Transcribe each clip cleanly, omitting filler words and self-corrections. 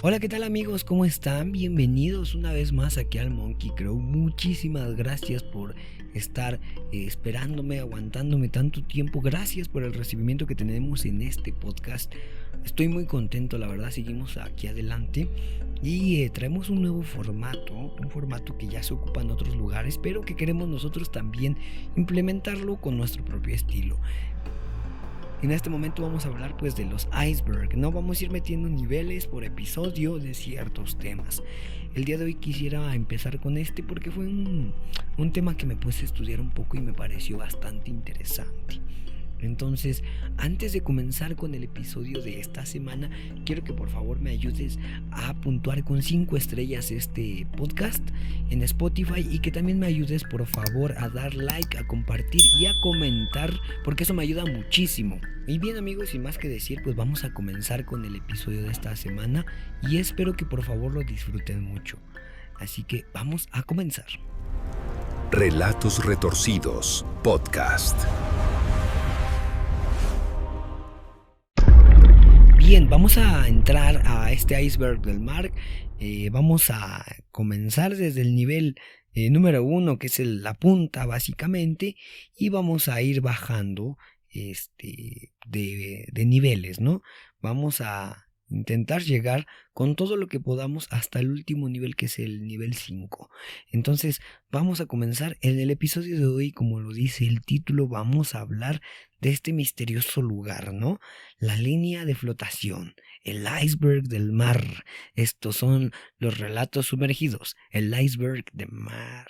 Hola, ¿qué tal amigos? ¿Cómo están? Bienvenidos una vez más aquí al Monkey Crow. Muchísimas gracias por estar esperándome, aguantándome tanto tiempo. Gracias por el recibimiento que tenemos en este podcast. Estoy muy contento, la verdad. Seguimos aquí adelante y traemos un nuevo formato, un formato que ya se ocupa en otros lugares, pero que queremos nosotros también implementarlo con nuestro propio estilo. En este momento vamos a hablar pues de los iceberg, ¿no? Vamos a ir metiendo niveles por episodio de ciertos temas. El día de hoy quisiera empezar con este porque fue un tema que me puse a estudiar un poco y me pareció bastante interesante. Entonces, antes de comenzar con el episodio de esta semana, quiero que por favor me ayudes a puntuar con 5 estrellas este podcast en Spotify y que también me ayudes por favor a dar like, a compartir y a comentar, porque eso me ayuda muchísimo. Y bien amigos, sin más que decir, pues vamos a comenzar con el episodio de esta semana y espero que por favor lo disfruten mucho. Así que vamos a comenzar. Relatos Retorcidos, podcast. Bien, vamos a entrar a este iceberg del mar. Vamos a comenzar desde el nivel número 1, que es la punta básicamente, y vamos a ir bajando de niveles, ¿no? Vamos a intentar llegar con todo lo que podamos hasta el último nivel, que es el nivel 5. Entonces vamos a comenzar. En el episodio de hoy, como lo dice el título, vamos a hablar de este misterioso lugar, ¿no? La línea de flotación, el iceberg del mar. Estos son los relatos sumergidos, el iceberg de mar.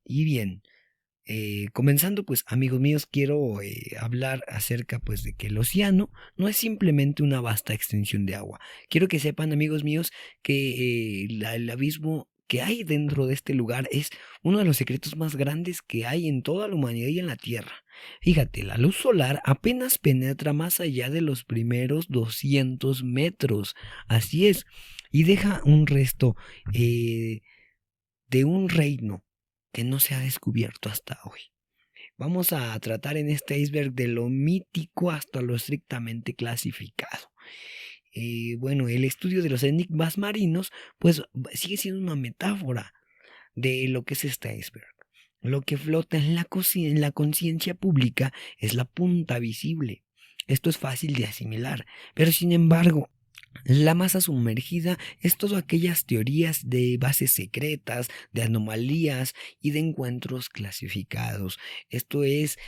Y bien, comenzando pues amigos míos, quiero hablar acerca pues de que el océano no es simplemente una vasta extensión de agua. Quiero que sepan amigos míos que el abismo que hay dentro de este lugar es uno de los secretos más grandes que hay en toda la humanidad y en la Tierra. Fíjate, la luz solar apenas penetra más allá de los primeros 200 metros. Así es, y deja un resto de un reino que no se ha descubierto hasta hoy. Vamos a tratar en este iceberg de lo mítico hasta lo estrictamente clasificado. Bueno, el estudio de los enigmas marinos pues sigue siendo una metáfora de lo que es este iceberg. Lo que flota en la conciencia pública es la punta visible. Esto es fácil de asimilar, pero sin embargo, la masa sumergida es todas aquellas teorías de bases secretas, de anomalías y de encuentros clasificados. Esto es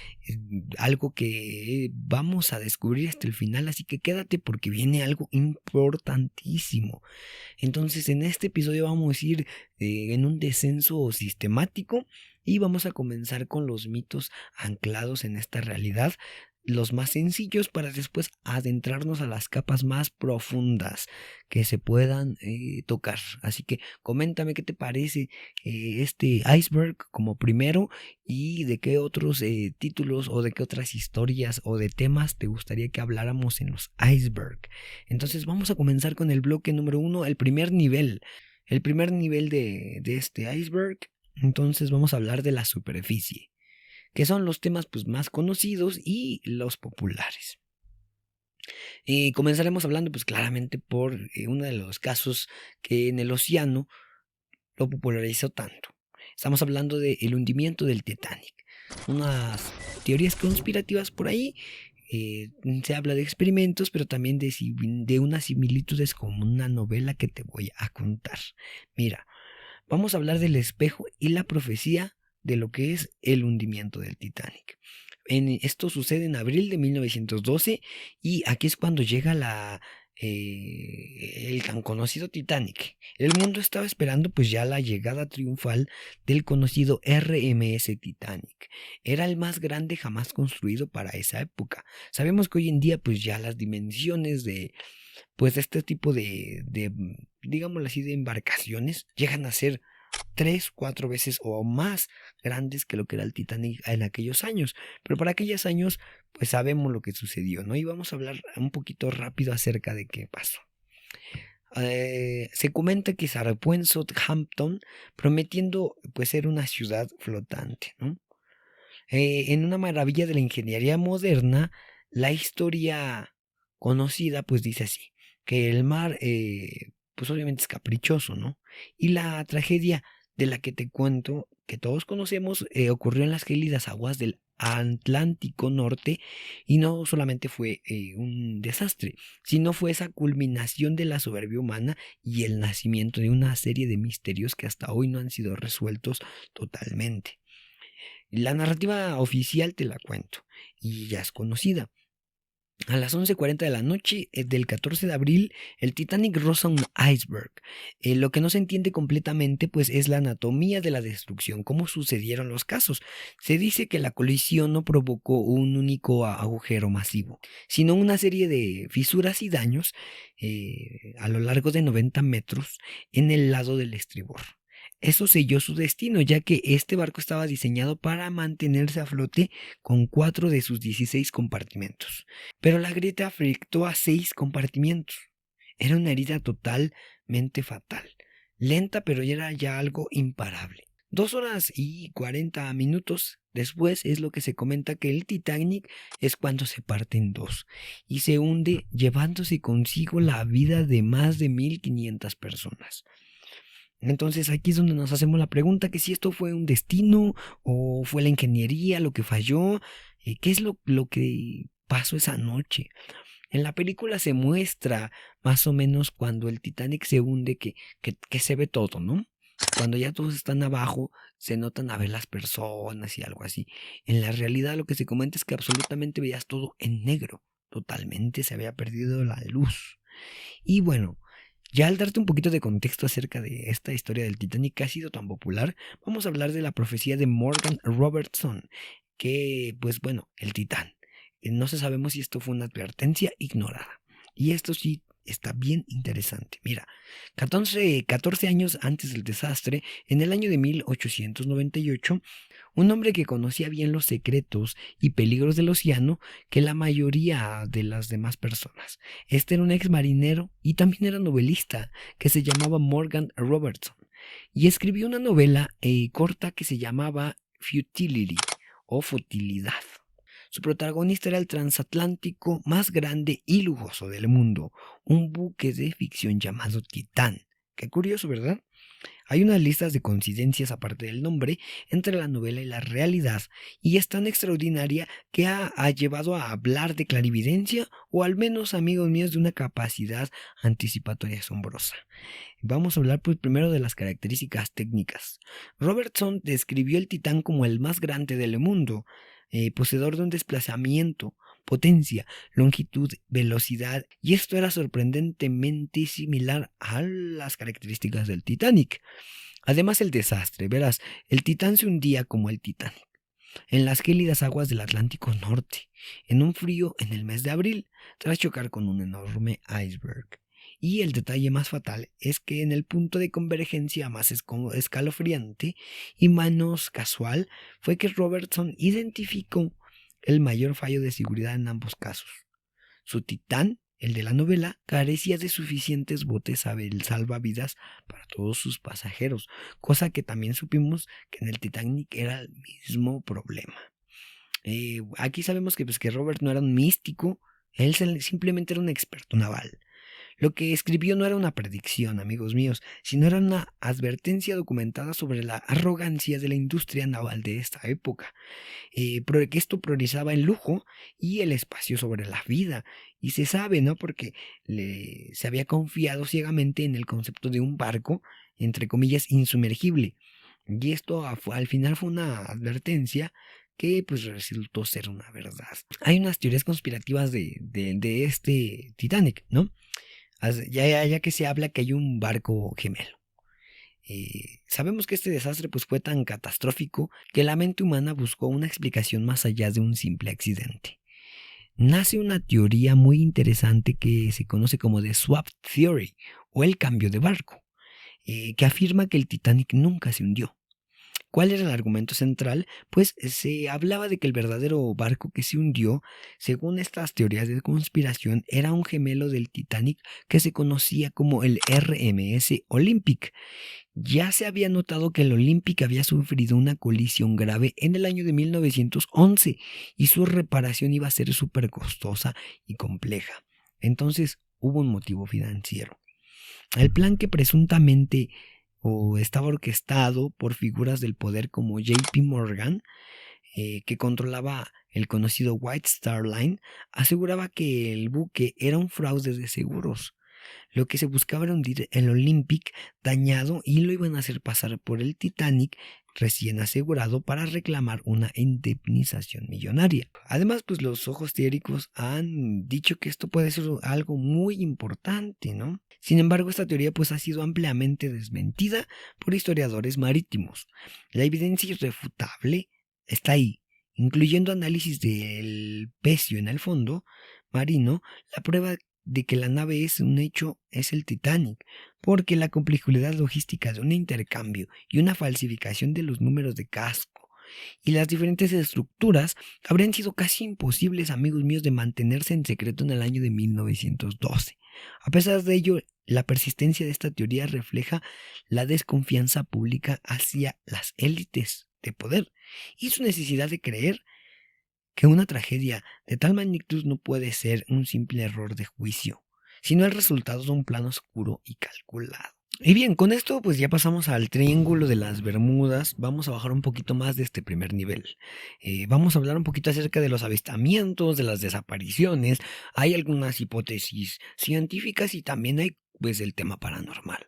algo que vamos a descubrir hasta el final, así que quédate porque viene algo importantísimo. Entonces, en este episodio vamos a ir en un descenso sistemático y vamos a comenzar con los mitos anclados en esta realidad, los más sencillos, para después adentrarnos a las capas más profundas que se puedan tocar. Así que coméntame qué te parece este iceberg como primero y de qué otros títulos o de qué otras historias o de temas te gustaría que habláramos en los iceberg. Entonces vamos a comenzar con el bloque número 1, el primer nivel. El primer nivel de este iceberg. Entonces vamos a hablar de la superficie, que son los temas pues más conocidos y los populares. Comenzaremos hablando pues claramente por uno de los casos que en el océano lo popularizó tanto. Estamos hablando del hundimiento del Titanic. Unas teorías conspirativas por ahí. Se habla de experimentos, pero también de unas similitudes con una novela que te voy a contar. Mira, vamos a hablar del espejo y la profecía de lo que es el hundimiento del Titanic. Esto sucede en abril de 1912 y aquí es cuando llega el tan conocido Titanic. El mundo estaba esperando pues ya la llegada triunfal del conocido RMS Titanic. Era el más grande jamás construido para esa época. Sabemos que hoy en día pues ya las dimensiones de pues este tipo de digámoslo así, de embarcaciones llegan a ser 3, 4 veces o más grandes que lo que era el Titanic en aquellos años. Pero para aquellos años, pues sabemos lo que sucedió, ¿no? Y vamos a hablar un poquito rápido acerca de qué pasó. Se comenta que zarpó en Southampton, prometiendo pues ser una ciudad flotante, ¿no? En una maravilla de la ingeniería moderna, la historia conocida pues dice así, que el mar pues obviamente es caprichoso, ¿no? Y la tragedia de la que te cuento, que todos conocemos, ocurrió en las gélidas aguas del Atlántico Norte y no solamente fue un desastre, sino fue esa culminación de la soberbia humana y el nacimiento de una serie de misterios que hasta hoy no han sido resueltos totalmente. La narrativa oficial te la cuento y ya es conocida. A las 11:40 de la noche del 14 de abril, el Titanic roza un iceberg. Lo que no se entiende completamente, pues, es la anatomía de la destrucción, cómo sucedieron los casos. Se dice que la colisión no provocó un único agujero masivo, sino una serie de fisuras y daños a lo largo de 90 metros en el lado del estribor. Eso selló su destino, ya que este barco estaba diseñado para mantenerse a flote con 4 de sus 16 compartimentos. Pero la grieta afectó a 6 compartimentos. Era una herida totalmente fatal. Lenta, pero era ya algo imparable. 2 horas y 40 minutos después es lo que se comenta que el Titanic es cuando se parte en dos y se hunde, llevándose consigo la vida de más de 1500 personas. Entonces aquí es donde nos hacemos la pregunta que si esto fue un destino o fue la ingeniería lo que falló, qué es lo que pasó esa noche. En la película se muestra más o menos cuando el Titanic se hunde que se ve todo, ¿no? Cuando ya todos están abajo, se notan a ver las personas y algo así. En la realidad lo que se comenta es que absolutamente veías todo en negro. Totalmente se había perdido la luz. Y bueno, ya al darte un poquito de contexto acerca de esta historia del Titanic que ha sido tan popular, vamos a hablar de la profecía de Morgan Robertson, que pues bueno, el Titán. No se sabemos si esto fue una advertencia ignorada. Y esto sí está bien interesante. Mira, 14 años antes del desastre, en el año de 1898, un hombre que conocía bien los secretos y peligros del océano que la mayoría de las demás personas. Este era un ex marinero y también era novelista que se llamaba Morgan Robertson y escribió una novela corta que se llamaba Futility o Futilidad. Su protagonista era el transatlántico más grande y lujoso del mundo, un buque de ficción llamado Titán. Qué curioso, ¿verdad? Hay unas listas de coincidencias aparte del nombre entre la novela y la realidad, y es tan extraordinaria que ha llevado a hablar de clarividencia, o al menos, amigos míos, de una capacidad anticipatoria asombrosa. Vamos a hablar pues primero de las características técnicas. Robertson describió el Titán como el más grande del mundo, poseedor de un desplazamiento, potencia, longitud, velocidad, y esto era sorprendentemente similar a las características del Titanic. Además el desastre, verás, el Titán se hundía como el Titanic, en las gélidas aguas del Atlántico Norte, en un frío en el mes de abril, tras chocar con un enorme iceberg. Y el detalle más fatal es que en el punto de convergencia más escalofriante y menos casual fue que Robertson identificó el mayor fallo de seguridad en ambos casos. Su Titán, el de la novela, carecía de suficientes botes salvavidas para todos sus pasajeros, cosa que también supimos que en el Titanic era el mismo problema. Aquí sabemos que Robert no era un místico, él simplemente era un experto naval. Lo que escribió no era una predicción, amigos míos, sino era una advertencia documentada sobre la arrogancia de la industria naval de esta época, que esto priorizaba el lujo y el espacio sobre la vida. Y se sabe, ¿no? Porque se había confiado ciegamente en el concepto de un barco, entre comillas, insumergible. Y esto al final fue una advertencia que pues resultó ser una verdad. Hay unas teorías conspirativas de este Titanic, ¿no? Ya que se habla que hay un barco gemelo. Sabemos que este desastre pues, fue tan catastrófico que la mente humana buscó una explicación más allá de un simple accidente. Nace una teoría muy interesante que se conoce como The Swap Theory o el cambio de barco, que afirma que el Titanic nunca se hundió. ¿Cuál era el argumento central? Pues se hablaba de que el verdadero barco que se hundió, según estas teorías de conspiración, era un gemelo del Titanic que se conocía como el RMS Olympic. Ya se había notado que el Olympic había sufrido una colisión grave en el año de 1911 y su reparación iba a ser súper costosa y compleja. Entonces hubo un motivo financiero. El plan que presuntamente estaba orquestado por figuras del poder como JP Morgan, que controlaba el conocido White Star Line, aseguraba que el buque era un fraude de seguros. Lo que se buscaba era hundir el Olympic dañado y lo iban a hacer pasar por el Titanic recién asegurado para reclamar una indemnización millonaria. Además, pues los ojos teóricos han dicho que esto puede ser algo muy importante, ¿no? Sin embargo, esta teoría pues ha sido ampliamente desmentida por historiadores marítimos. La evidencia irrefutable está ahí, incluyendo análisis del pecio en el fondo marino. La prueba de que la nave es un hecho es el Titanic, porque la complejidad logística de un intercambio y una falsificación de los números de casco y las diferentes estructuras habrían sido casi imposibles, amigos míos, de mantenerse en secreto en el año de 1912. A pesar de ello, la persistencia de esta teoría refleja la desconfianza pública hacia las élites de poder y su necesidad de creer que una tragedia de tal magnitud no puede ser un simple error de juicio, sino el resultado de un plan oscuro y calculado. Y bien, con esto pues ya pasamos al Triángulo de las Bermudas. Vamos a bajar un poquito más de este primer nivel. Vamos a hablar un poquito acerca de los avistamientos, de las desapariciones. Hay algunas hipótesis científicas y también hay pues el tema paranormal.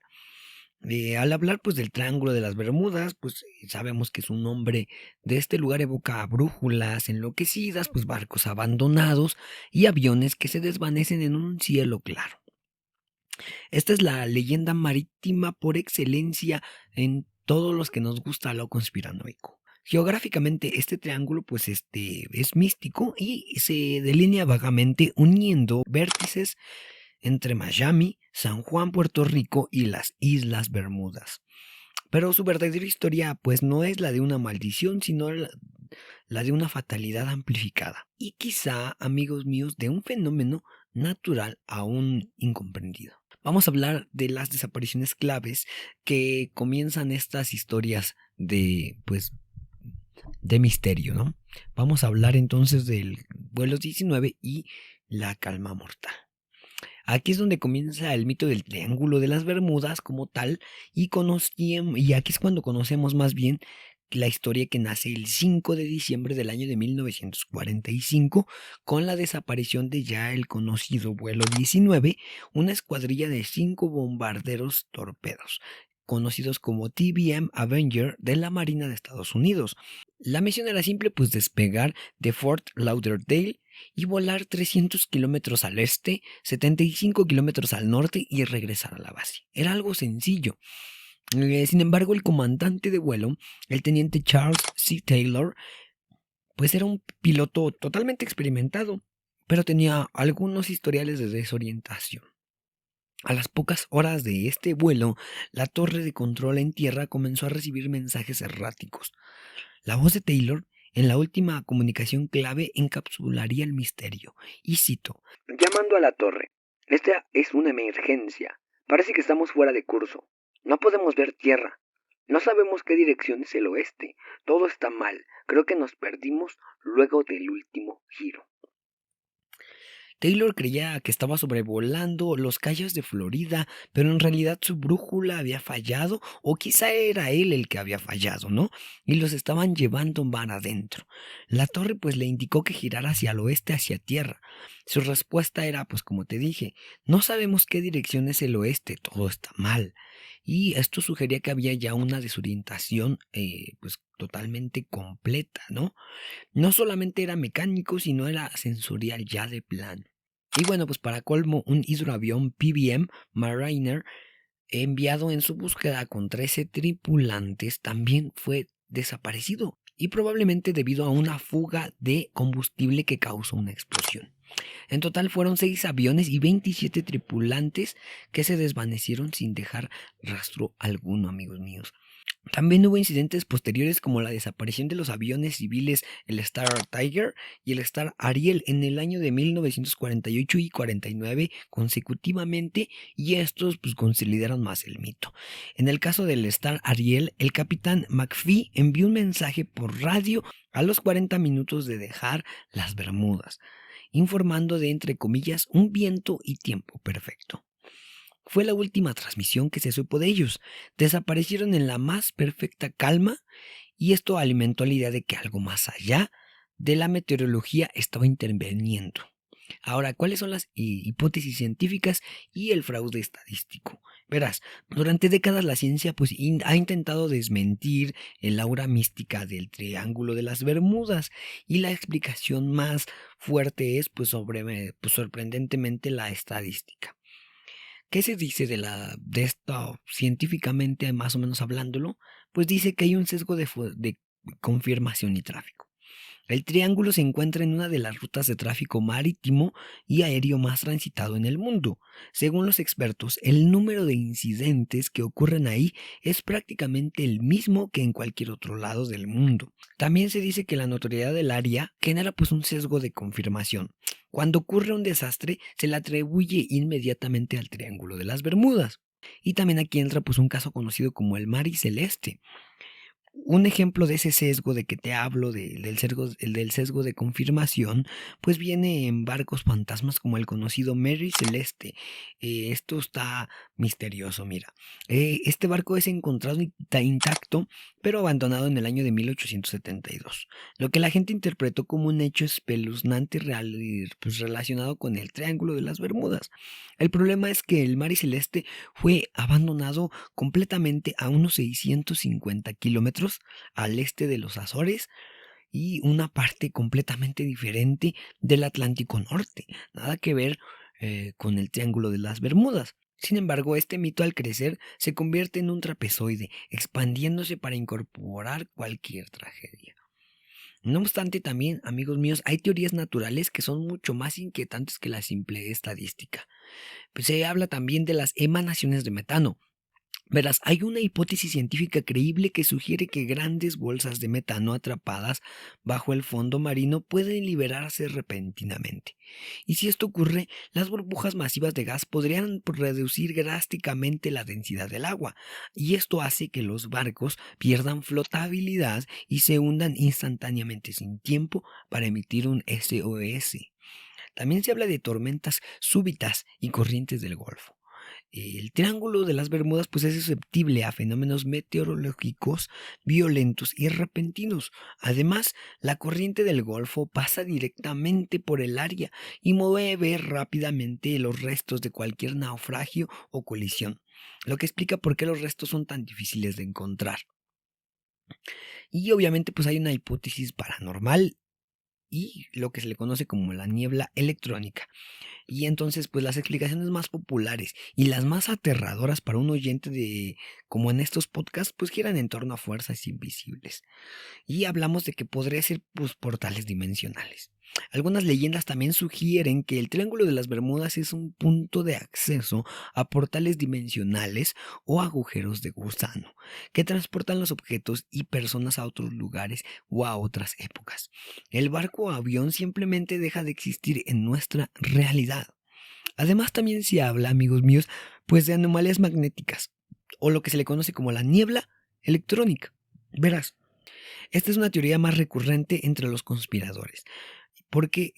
Al hablar pues del Triángulo de las Bermudas, pues sabemos que su nombre de este lugar evoca a brújulas enloquecidas, pues barcos abandonados y aviones que se desvanecen en un cielo claro. Esta es la leyenda marítima por excelencia en todos los que nos gusta lo conspiranoico. Geográficamente este triángulo pues es místico y se delinea vagamente uniendo vértices entre Miami, San Juan, Puerto Rico y las Islas Bermudas. Pero su verdadera historia pues no es la de una maldición, sino la de una fatalidad amplificada. Y quizá, amigos míos, de un fenómeno natural aún incomprendido. Vamos a hablar de las desapariciones claves que comienzan estas historias de misterio, ¿no? Vamos a hablar entonces del vuelo 19 y la calma mortal. Aquí es donde comienza el mito del Triángulo de las Bermudas como tal y aquí es cuando conocemos más bien la historia que nace el 5 de diciembre del año de 1945 con la desaparición de ya el conocido vuelo 19, una escuadrilla de 5 bombarderos torpedos, conocidos como TBM Avenger de la Marina de Estados Unidos. La misión era simple, pues despegar de Fort Lauderdale y volar 300 kilómetros al este, 75 kilómetros al norte y regresar a la base. Era algo sencillo. Sin embargo, el comandante de vuelo, el teniente Charles C. Taylor, pues era un piloto totalmente experimentado, pero tenía algunos historiales de desorientación. A las pocas horas de este vuelo, la torre de control en tierra comenzó a recibir mensajes erráticos. La voz de Taylor en la última comunicación clave encapsularía el misterio, y cito: llamando a la torre. Esta es una emergencia. Parece que estamos fuera de curso. No podemos ver tierra. No sabemos qué dirección es el oeste. Todo está mal. Creo que nos perdimos luego del último giro. Taylor creía que estaba sobrevolando los Cayos de Florida, pero en realidad su brújula había fallado, o quizá era él el que había fallado, ¿no? Y los estaban llevando mar adentro. La torre pues le indicó que girara hacia el oeste, hacia tierra. Su respuesta era, pues como te dije, no sabemos qué dirección es el oeste, todo está mal. Y esto sugería que había ya una desorientación, pues totalmente completa, ¿no? No solamente era mecánico, sino era sensorial ya de plano. Y bueno, pues para colmo, un hidroavión PBM Mariner enviado en su búsqueda con 13 tripulantes también fue desaparecido y probablemente debido a una fuga de combustible que causó una explosión. En total fueron 6 aviones y 27 tripulantes que se desvanecieron sin dejar rastro alguno, amigos míos. También hubo incidentes posteriores como la desaparición de los aviones civiles el Star Tiger y el Star Ariel en el año de 1948 y 49 consecutivamente, y estos pues consolidaron más el mito. En el caso del Star Ariel, el capitán McPhee envió un mensaje por radio a los 40 minutos de dejar las Bermudas, informando de, entre comillas, un viento y tiempo perfecto. Fue la última transmisión que se supo de ellos. Desaparecieron en la más perfecta calma, y esto alimentó la idea de que algo más allá de la meteorología estaba interviniendo. Ahora, ¿cuáles son las hipótesis científicas y el fraude estadístico? Verás, durante décadas la ciencia pues ha intentado desmentir el aura mística del Triángulo de las Bermudas, y la explicación más fuerte es pues sorprendentemente la estadística. ¿Qué se dice de esto científicamente, más o menos hablándolo? Pues dice que hay un sesgo de confirmación y tráfico. El triángulo se encuentra en una de las rutas de tráfico marítimo y aéreo más transitado en el mundo. Según los expertos, el número de incidentes que ocurren ahí es prácticamente el mismo que en cualquier otro lado del mundo. También se dice que la notoriedad del área genera pues un sesgo de confirmación. Cuando ocurre un desastre, se le atribuye inmediatamente al Triángulo de las Bermudas. Y también aquí entra pues un caso conocido como el Mare Celeste. Un ejemplo de ese sesgo de que te hablo, del sesgo de confirmación, pues viene en barcos fantasmas como el conocido Mare Celeste. Esto está misterioso, mira. Este barco es encontrado intacto, pero abandonado en el año de 1872. Lo que la gente interpretó como un hecho espeluznante pues relacionado con el Triángulo de las Bermudas. El problema es que el Mare Celeste fue abandonado completamente a unos 650 kilómetros al este de los Azores, y una parte completamente diferente del Atlántico Norte. Nada que ver con el Triángulo de las Bermudas. Sin embargo, este mito al crecer se convierte en un trapezoide, expandiéndose para incorporar cualquier tragedia. No obstante, también, amigos míos, hay teorías naturales que son mucho más inquietantes que la simple estadística. Pues se habla también de las emanaciones de metano. Verás, hay una hipótesis científica creíble que sugiere que grandes bolsas de metano atrapadas bajo el fondo marino pueden liberarse repentinamente. Y si esto ocurre, las burbujas masivas de gas podrían reducir drásticamente la densidad del agua, y esto hace que los barcos pierdan flotabilidad y se hundan instantáneamente sin tiempo para emitir un SOS. También se habla de tormentas súbitas y corrientes del Golfo. El Triángulo de las Bermudas pues es susceptible a fenómenos meteorológicos violentos y repentinos. Además, la corriente del Golfo pasa directamente por el área y mueve rápidamente los restos de cualquier naufragio o colisión, lo que explica por qué los restos son tan difíciles de encontrar. Y obviamente pues hay una hipótesis paranormal y lo que se le conoce como la niebla electrónica. Y entonces, pues las explicaciones más populares y las más aterradoras para un oyente como en estos podcasts, pues giran en torno a fuerzas invisibles. Y hablamos de que podría ser pues portales dimensionales. Algunas leyendas también sugieren que el Triángulo de las Bermudas es un punto de acceso a portales dimensionales o agujeros de gusano, que transportan los objetos y personas a otros lugares o a otras épocas. El barco o avión simplemente deja de existir en nuestra realidad. Además, también se habla, amigos míos, pues de anomalías magnéticas, o lo que se le conoce como la niebla electrónica. Verás, esta es una teoría más recurrente entre los conspiradores, porque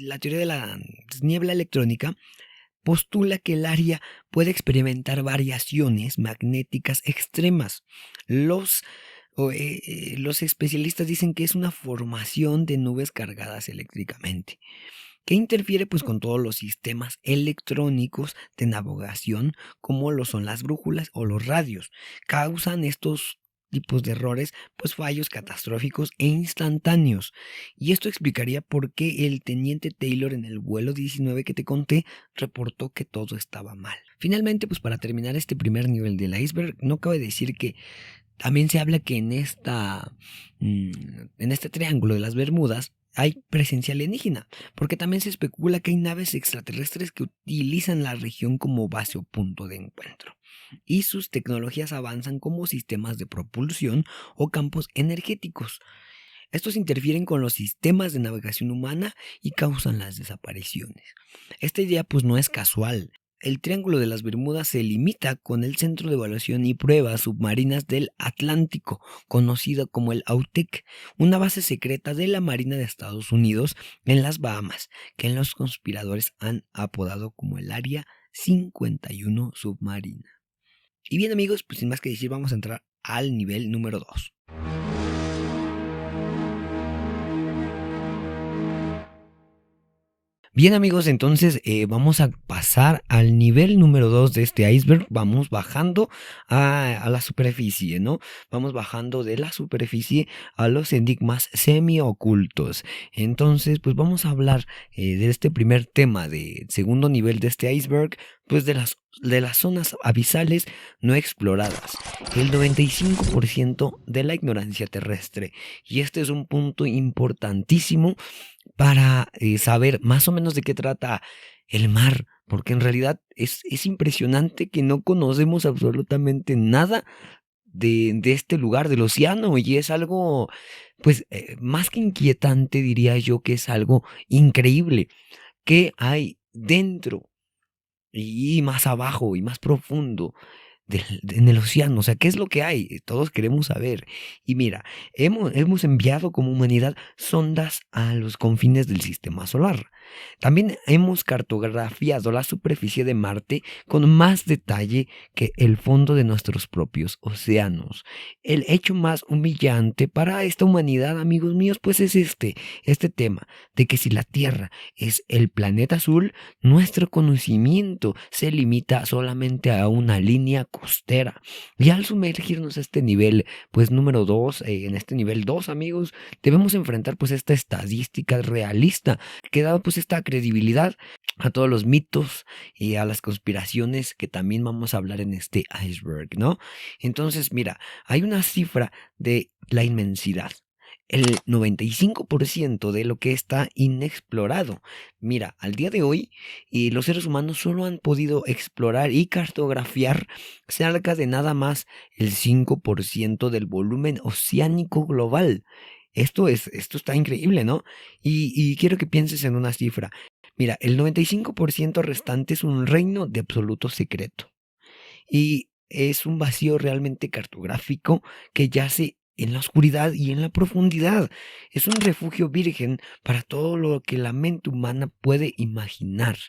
la teoría de la niebla electrónica postula que el área puede experimentar variaciones magnéticas extremas. Los especialistas dicen que es una formación de nubes cargadas eléctricamente, que interfiere pues con todos los sistemas electrónicos de navegación, como lo son las brújulas o los radios. Causan estos tipos de errores pues fallos catastróficos e instantáneos, y esto explicaría por qué el teniente Taylor en el vuelo 19 que te conté reportó que todo estaba mal. Finalmente, pues para terminar este primer nivel del iceberg, no cabe decir que también se habla que en este Triángulo de las Bermudas hay presencia alienígena, porque también se especula que hay naves extraterrestres que utilizan la región como base o punto de encuentro. Y sus tecnologías avanzan como sistemas de propulsión o campos energéticos. Estos interfieren con los sistemas de navegación humana y causan las desapariciones. Esta idea pues no es casual. El Triángulo de las Bermudas se limita con el Centro de Evaluación y Pruebas Submarinas del Atlántico, conocido como el AUTEC, una base secreta de la Marina de Estados Unidos en las Bahamas, que los conspiradores han apodado como el Área 51 submarina. Y bien amigos, pues sin más que decir, vamos a entrar al nivel número 2. Bien amigos, entonces vamos a pasar al nivel número 2 de este iceberg. Vamos bajando a la superficie, ¿no? Vamos bajando de la superficie a los enigmas semi-ocultos. Entonces, pues vamos a hablar de este primer tema de segundo nivel de este iceberg, pues de las zonas abisales no exploradas, el 95% de la ignorancia terrestre. Y este es un punto importantísimo para saber más o menos de qué trata el mar, porque en realidad es impresionante que no conocemos absolutamente nada de este lugar, del océano, y es algo, pues, más que inquietante, diría yo que es algo increíble que hay dentro y más abajo y más profundo en el océano. O sea, ¿qué es lo que hay? Todos queremos saber. Y mira, hemos enviado como humanidad sondas a los confines del sistema solar. También hemos cartografiado la superficie de Marte con más detalle que el fondo de nuestros propios océanos. El hecho más humillante para esta humanidad, amigos míos, pues es este tema de que si la Tierra es el planeta azul, nuestro conocimiento se limita solamente a una línea costera. Y al sumergirnos a este nivel, pues número 2, en este nivel 2, amigos, debemos enfrentar pues esta estadística realista que da pues esta credibilidad a todos los mitos y a las conspiraciones que también vamos a hablar en este iceberg, ¿no? Entonces, mira, hay una cifra de la inmensidad. El 95% de lo que está inexplorado. Mira, al día de hoy, los seres humanos solo han podido explorar y cartografiar cerca de nada más el 5% del volumen oceánico global. Esto está increíble, ¿no? Y quiero que pienses en una cifra. Mira, el 95% restante es un reino de absoluto secreto. Y es un vacío realmente cartográfico que yace en la oscuridad y en la profundidad. Es un refugio virgen para todo lo que la mente humana puede imaginar.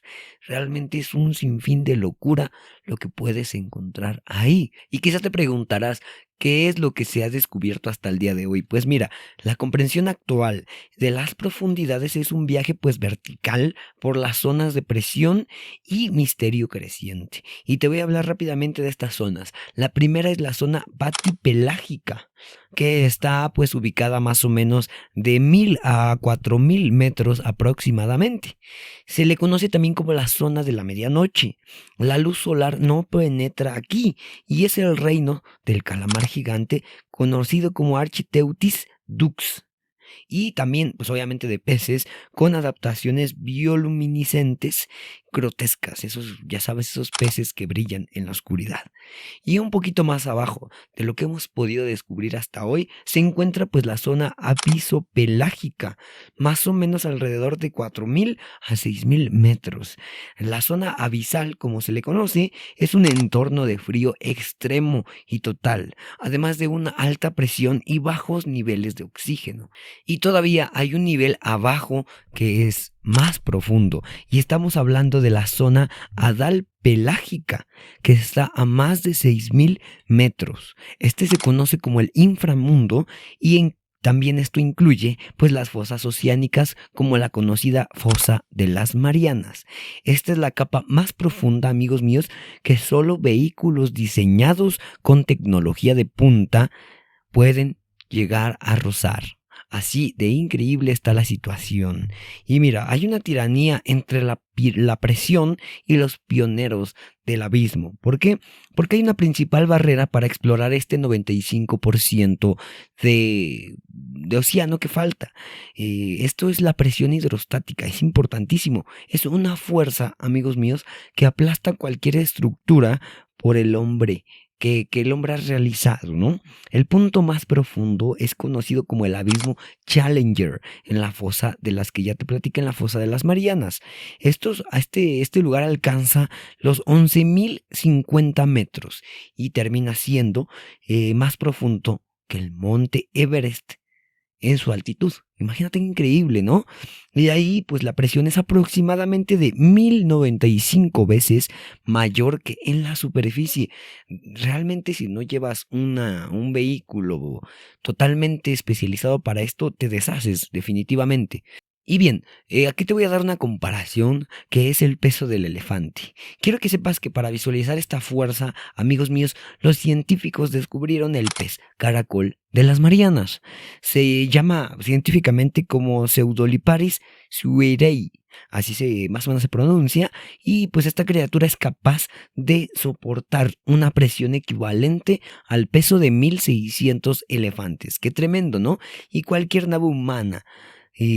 Realmente es un sinfín de locura lo que puedes encontrar ahí. Y quizás te preguntarás, ¿qué es lo que se ha descubierto hasta el día de hoy? Pues mira, la comprensión actual de las profundidades es un viaje pues vertical por las zonas de presión y misterio creciente. Y te voy a hablar rápidamente de estas zonas. La primera es la zona batipelágica, que está pues ubicada más o menos de 1000 a 4000 metros aproximadamente. Se le conoce también como la zona de la medianoche. La luz solar no penetra aquí y es el reino del calamar gigante conocido como Architeuthis dux. Y también, pues obviamente de peces con adaptaciones bioluminiscentes grotescas, esos, ya sabes, esos peces que brillan en la oscuridad. Y un poquito más abajo de lo que hemos podido descubrir hasta hoy, se encuentra pues la zona abisopelágica, más o menos alrededor de 4000 a 6000 metros. La zona abisal, como se le conoce, es un entorno de frío extremo y total, además de una alta presión y bajos niveles de oxígeno. Y todavía hay un nivel abajo que es más profundo, y estamos hablando de la zona adalpelágica, que está a más de 6000 metros. Este se conoce como el inframundo, y también esto incluye pues las fosas oceánicas, como la conocida fosa de las Marianas. Esta es la capa más profunda, amigos míos, que solo vehículos diseñados con tecnología de punta pueden llegar a rozar. Así de increíble está la situación. Y mira, hay una tiranía entre la presión y los pioneros del abismo. ¿Por qué? Porque hay una principal barrera para explorar este 95% de océano que falta. Esto es la presión hidrostática, es importantísimo. Es una fuerza, amigos míos, que aplasta cualquier estructura por el hombre. Que el hombre ha realizado, ¿no? El punto más profundo es conocido como el abismo Challenger, en la fosa de las que ya te platiqué, en la fosa de las Marianas. Este lugar alcanza los 11.050 metros y termina siendo más profundo que el monte Everest en su altitud. Imagínate, increíble, ¿no? Y ahí pues la presión es aproximadamente de 1095 veces mayor que en la superficie. Realmente, si no llevas un vehículo totalmente especializado para esto, te deshaces definitivamente. Y bien, aquí te voy a dar una comparación que es el peso del elefante. Quiero que sepas que para visualizar esta fuerza, amigos míos, los científicos descubrieron el pez caracol de las Marianas. Se llama científicamente como Pseudoliparis sueirei, más o menos se pronuncia, y pues esta criatura es capaz de soportar una presión equivalente al peso de 1600 elefantes. Qué tremendo, ¿no? Y cualquier nave humana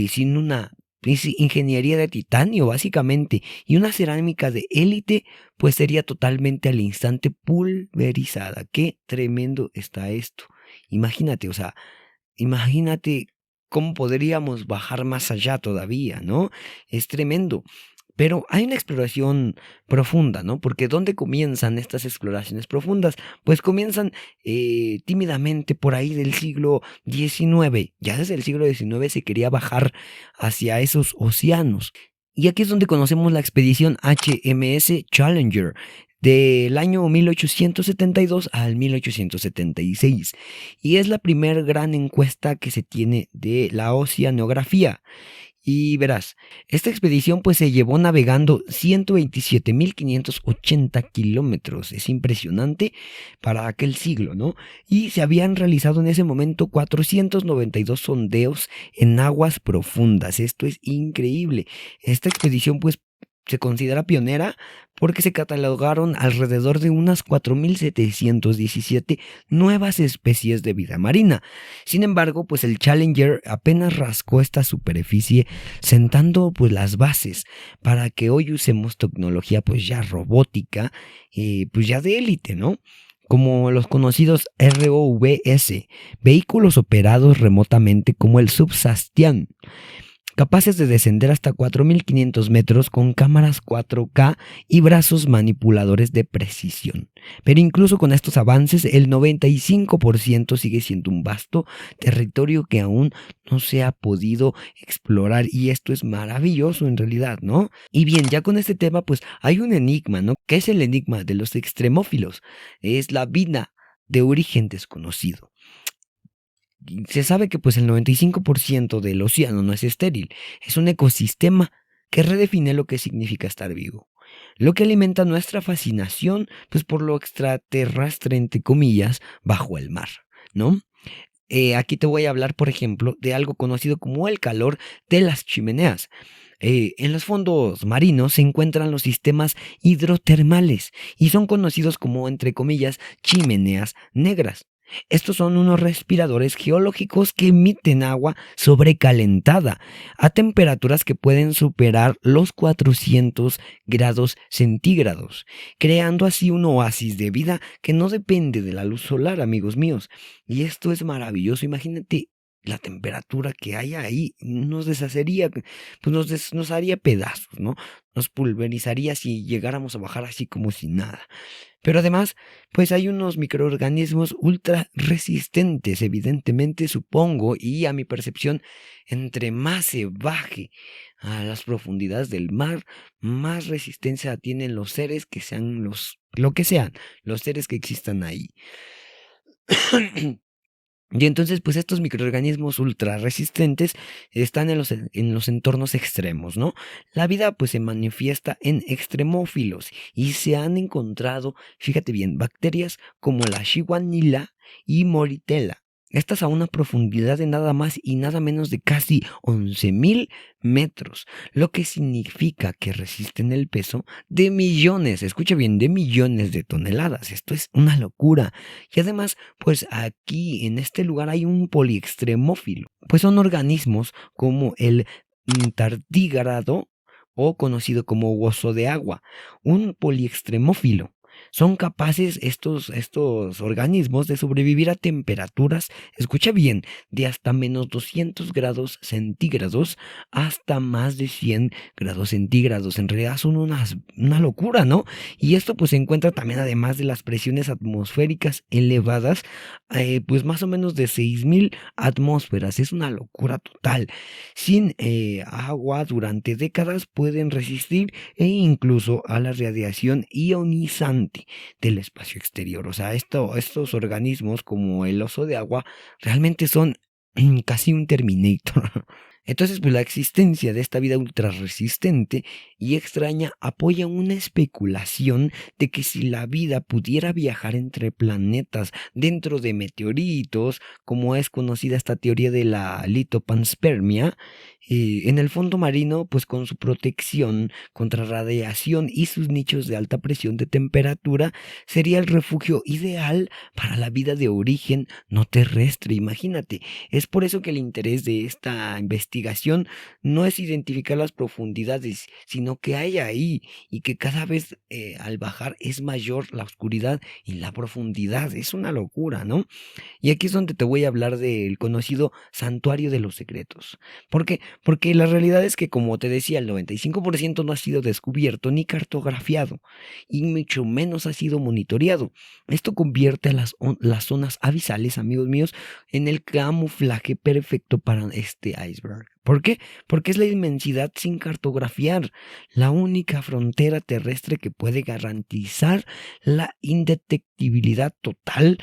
sin una ingeniería de titanio básicamente y una cerámica de élite, pues sería totalmente al instante pulverizada. Qué tremendo está esto. Imagínate, o sea, imagínate cómo podríamos bajar más allá todavía, ¿no? Es tremendo. Pero hay una exploración profunda, ¿no? Porque ¿dónde comienzan estas exploraciones profundas? Pues comienzan tímidamente por ahí del siglo XIX. Ya desde el siglo XIX se quería bajar hacia esos océanos. Y aquí es donde conocemos la expedición HMS Challenger del año 1872 al 1876. Y es la primera gran encuesta que se tiene de la oceanografía. Y verás, esta expedición pues se llevó navegando 127.580 kilómetros. Es impresionante para aquel siglo, ¿no? Y se habían realizado en ese momento 492 sondeos en aguas profundas. Esto es increíble. Esta expedición pues se considera pionera porque se catalogaron alrededor de unas 4.717 nuevas especies de vida marina. Sin embargo, pues el Challenger apenas rascó esta superficie, sentando pues las bases para que hoy usemos tecnología pues ya robótica, pues ya de élite, ¿no? Como los conocidos ROVs, vehículos operados remotamente como el Subsastian, capaces de descender hasta 4.500 metros con cámaras 4K y brazos manipuladores de precisión. Pero incluso con estos avances, el 95% sigue siendo un vasto territorio que aún no se ha podido explorar, y esto es maravilloso en realidad, ¿no? Y bien, ya con este tema pues hay un enigma, ¿no? ¿Qué es el enigma de los extremófilos? Es la vida de origen desconocido. Se sabe que pues el 95% del océano no es estéril, es un ecosistema que redefine lo que significa estar vivo, lo que alimenta nuestra fascinación pues por lo extraterrestre, entre comillas, bajo el mar, ¿no? Aquí te voy a hablar, por ejemplo, de algo conocido como el calor de las chimeneas. En los fondos marinos se encuentran los sistemas hidrotermales y son conocidos como, entre comillas, chimeneas negras. Estos son unos respiradores geológicos que emiten agua sobrecalentada a temperaturas que pueden superar los 400 grados centígrados, creando así un oasis de vida que no depende de la luz solar, amigos míos. Y esto es maravilloso. Imagínate la temperatura que hay ahí, nos deshacería, pues nos haría pedazos, ¿no? Nos pulverizaría si llegáramos a bajar así como si nada. Pero además, pues hay unos microorganismos ultra resistentes, evidentemente, supongo, y a mi percepción, entre más se baje a las profundidades del mar, más resistencia tienen los seres que sean lo que sean, los seres que existan ahí. Y entonces, pues estos microorganismos ultra resistentes están en los entornos extremos, ¿no? La vida pues se manifiesta en extremófilos y se han encontrado, fíjate bien, bacterias como la Shigella y Moritella. Estas a una profundidad de nada más y nada menos de casi 11.000 metros, lo que significa que resisten el peso de millones, escucha bien, de millones de toneladas. Esto es una locura. Y además, pues aquí en este lugar hay un poliextremófilo, pues son organismos como el tardígrado o conocido como oso de agua, un poliextremófilo. Son capaces estos organismos de sobrevivir a temperaturas, escucha bien, de hasta menos 200 grados centígrados hasta más de 100 grados centígrados. En realidad son una locura, ¿no? Y esto pues se encuentra también además de las presiones atmosféricas elevadas, pues más o menos de 6.000 atmósferas. Es una locura total. Sin agua durante décadas pueden resistir e incluso a la radiación ionizante del espacio exterior. O sea, estos organismos como el oso de agua realmente son casi un Terminator. Entonces, pues la existencia de esta vida ultra resistente y extraña apoya una especulación de que si la vida pudiera viajar entre planetas dentro de meteoritos, como es conocida esta teoría de la litopanspermia, en el fondo marino, pues con su protección contra radiación y sus nichos de alta presión de temperatura, sería el refugio ideal para la vida de origen no terrestre. Imagínate, es por eso que el interés de esta investigación no es identificar las profundidades, sino que hay ahí y que cada vez al bajar es mayor la oscuridad y la profundidad. Es una locura, ¿no? Y aquí es donde te voy a hablar del conocido Santuario de los Secretos. ¿Por qué? Porque la realidad es que, como te decía, el 95% no ha sido descubierto ni cartografiado, y mucho menos ha sido monitoreado. Esto convierte a las zonas abisales, amigos míos, en el camuflaje perfecto para este iceberg. ¿Por qué? Porque es la inmensidad sin cartografiar, la única frontera terrestre que puede garantizar la indetectibilidad total,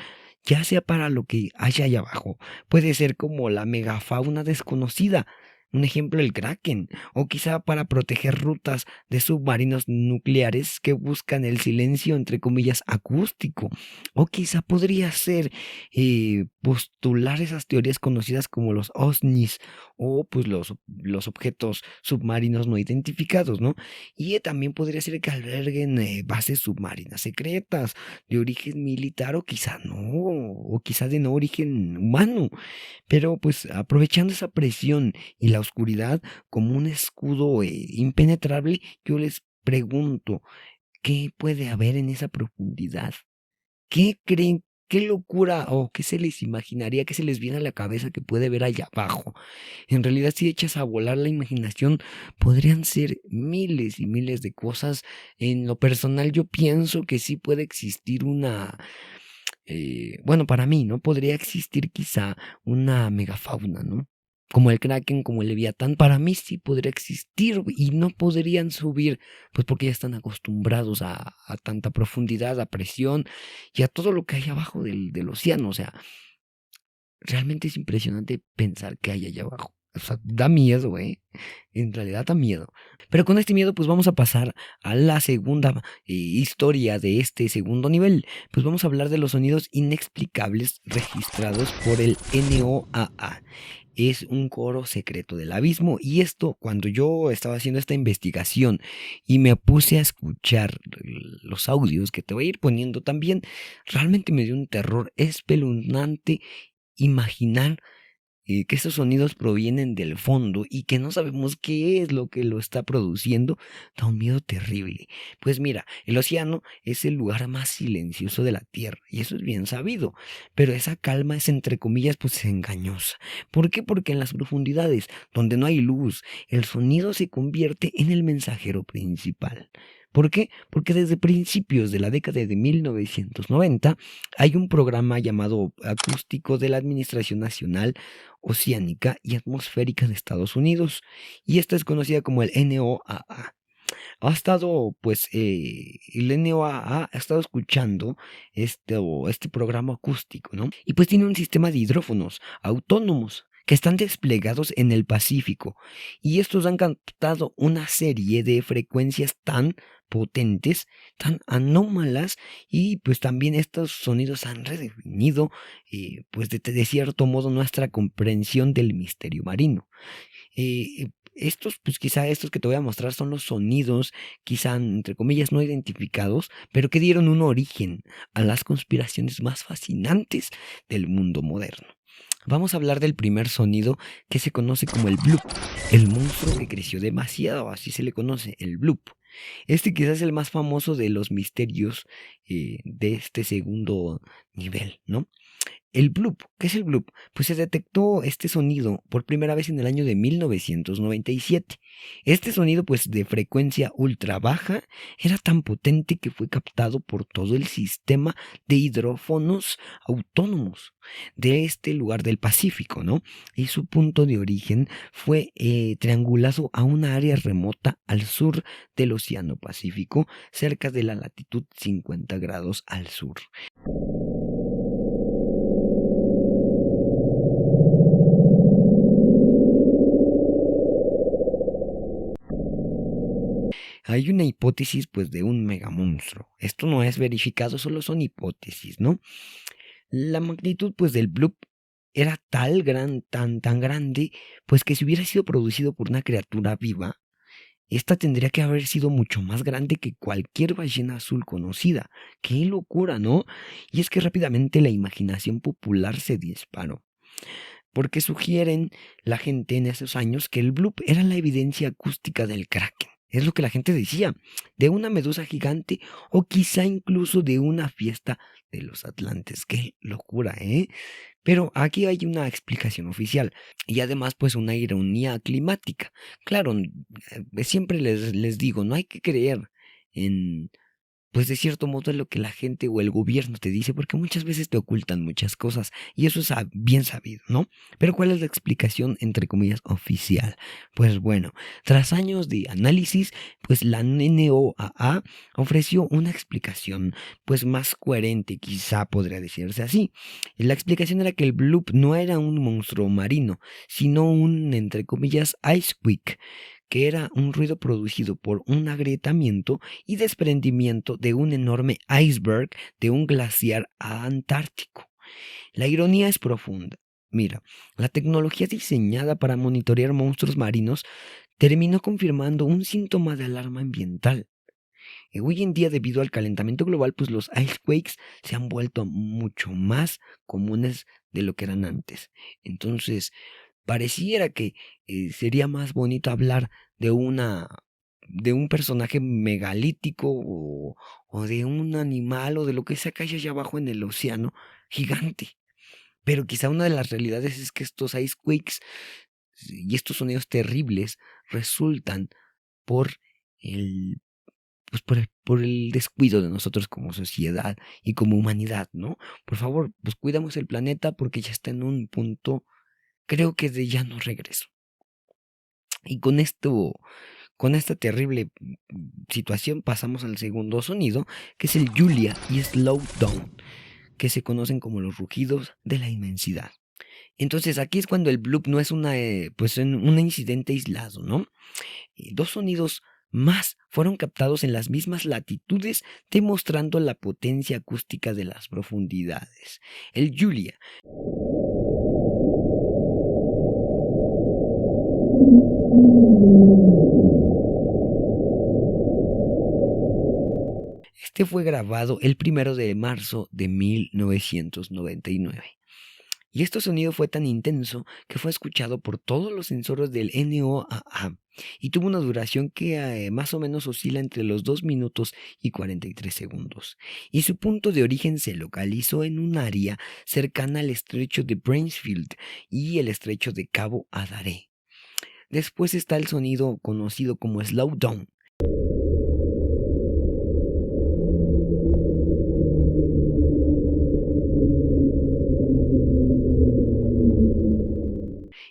ya sea para lo que haya allá abajo. Puede ser como la megafauna desconocida, un ejemplo el Kraken, o quizá para proteger rutas de submarinos nucleares que buscan el silencio, entre comillas, acústico, o quizá podría ser postular esas teorías conocidas como los OVNIs, o pues los objetos submarinos no identificados, ¿no? Y también podría ser que alberguen bases submarinas secretas de origen militar, o quizá no, o quizá de no origen humano. Pero pues aprovechando esa presión y la oscuridad como un escudo impenetrable, yo les pregunto, ¿qué puede haber en esa profundidad? ¿Qué creen? ¿Qué locura o qué se les imaginaría, qué se les viene a la cabeza que puede ver allá abajo? En realidad, si echas a volar la imaginación, podrían ser miles y miles de cosas. En lo personal, yo pienso que sí puede existir bueno, para mí, ¿no? Podría existir quizá una megafauna, ¿no? Como el Kraken, como el Leviatán, para mí sí podría existir y no podrían subir, pues porque ya están acostumbrados a tanta profundidad, a presión y a todo lo que hay abajo del océano. O sea, realmente es impresionante pensar que hay allá abajo. O sea, da miedo, ¿eh? En realidad da miedo. Pero con este miedo, pues vamos a pasar a la segunda historia de este segundo nivel. Pues vamos a hablar de los sonidos inexplicables registrados por el NOAA. Es un coro secreto del abismo. Y esto, cuando yo estaba haciendo esta investigación y me puse a escuchar los audios que te voy a ir poniendo también, realmente me dio un terror espeluznante imaginar que esos sonidos provienen del fondo y que no sabemos qué es lo que lo está produciendo. Da un miedo terrible. Pues mira, el océano es el lugar más silencioso de la Tierra y eso es bien sabido, pero esa calma es, entre comillas, pues engañosa. ¿Por qué? Porque en las profundidades donde no hay luz, el sonido se convierte en el mensajero principal. ¿Por qué? Porque desde principios de la década de 1990 hay un programa llamado Acústico de la Administración Nacional Oceánica y Atmosférica de Estados Unidos, y esta es conocida como el NOAA. El NOAA ha estado escuchando este programa acústico, ¿no? Y pues tiene un sistema de hidrófonos autónomos que están desplegados en el Pacífico, y estos han captado una serie de frecuencias tan, potentes, tan anómalas, y pues también estos sonidos han redefinido pues de cierto modo nuestra comprensión del misterio marino. Pues quizá estos que te voy a mostrar son los sonidos, quizá entre comillas no identificados, pero que dieron un origen a las conspiraciones más fascinantes del mundo moderno. Vamos a hablar del primer sonido, que se conoce como el bloop, el monstruo que creció demasiado, así se le conoce, el bloop. Este quizás es el más famoso de los misterios de este segundo nivel, ¿no? El bloop, ¿qué es el bloop? Pues se detectó este sonido por primera vez en el año de 1997. Este sonido, pues de frecuencia ultra baja, era tan potente que fue captado por todo el sistema de hidrófonos autónomos de este lugar del Pacífico, ¿no? Y su punto de origen fue triangulado a una área remota al sur del Océano Pacífico, cerca de la latitud 50 grados al sur. Hay una hipótesis pues de un megamonstruo. Esto no es verificado, solo son hipótesis, ¿no? La magnitud pues del bloop era tan grande, pues que si hubiera sido producido por una criatura viva, esta tendría que haber sido mucho más grande que cualquier ballena azul conocida. ¡Qué locura!, ¿no? Y es que rápidamente la imaginación popular se disparó, porque sugieren la gente en esos años que el bloop era la evidencia acústica del Kraken. Es lo que la gente decía, de una medusa gigante o quizá incluso de una fiesta de los Atlantes. ¡Qué locura, eh! Pero aquí hay una explicación oficial y además pues una ironía climática. Claro, siempre les digo, no hay que creer en, pues de cierto modo es lo que la gente o el gobierno te dice, porque muchas veces te ocultan muchas cosas y eso es bien sabido, ¿no? Pero ¿cuál es la explicación, entre comillas, oficial? Pues bueno, tras años de análisis, pues la NOAA ofreció una explicación pues más coherente, quizá podría decirse así. Y la explicación era que el bloop no era un monstruo marino, sino un, entre comillas, icequake, que era un ruido producido por un agrietamiento y desprendimiento de un enorme iceberg de un glaciar antártico. La ironía es profunda. Mira, la tecnología diseñada para monitorear monstruos marinos terminó confirmando un síntoma de alarma ambiental. Hoy en día, debido al calentamiento global, pues los icequakes se han vuelto mucho más comunes de lo que eran antes. Entonces, pareciera que sería más bonito hablar de de un personaje megalítico o de un animal o de lo que sea que haya allá abajo en el océano gigante. Pero quizá una de las realidades es que estos icequakes y estos sonidos terribles resultan por el por el descuido de nosotros como sociedad y como humanidad, ¿no? Por favor, pues cuidamos el planeta porque ya está en un punto, creo que de ya no regreso. Y con esta terrible situación pasamos al segundo sonido, que es el Julia y Slow Down, que se conocen como los rugidos de la inmensidad. Entonces aquí es cuando el bloop no es un incidente aislado, ¿no? Dos sonidos más fueron captados en las mismas latitudes, demostrando la potencia acústica de las profundidades. El Julia. Este fue grabado el 1 de marzo de 1999. Y este sonido fue tan intenso que fue escuchado por todos los sensores del NOAA y tuvo una duración que más o menos oscila entre los 2 minutos y 43 segundos. Y su punto de origen se localizó en un área cercana al estrecho de Bransfield y el estrecho de Cabo Adare. Después está el sonido conocido como Slow Down.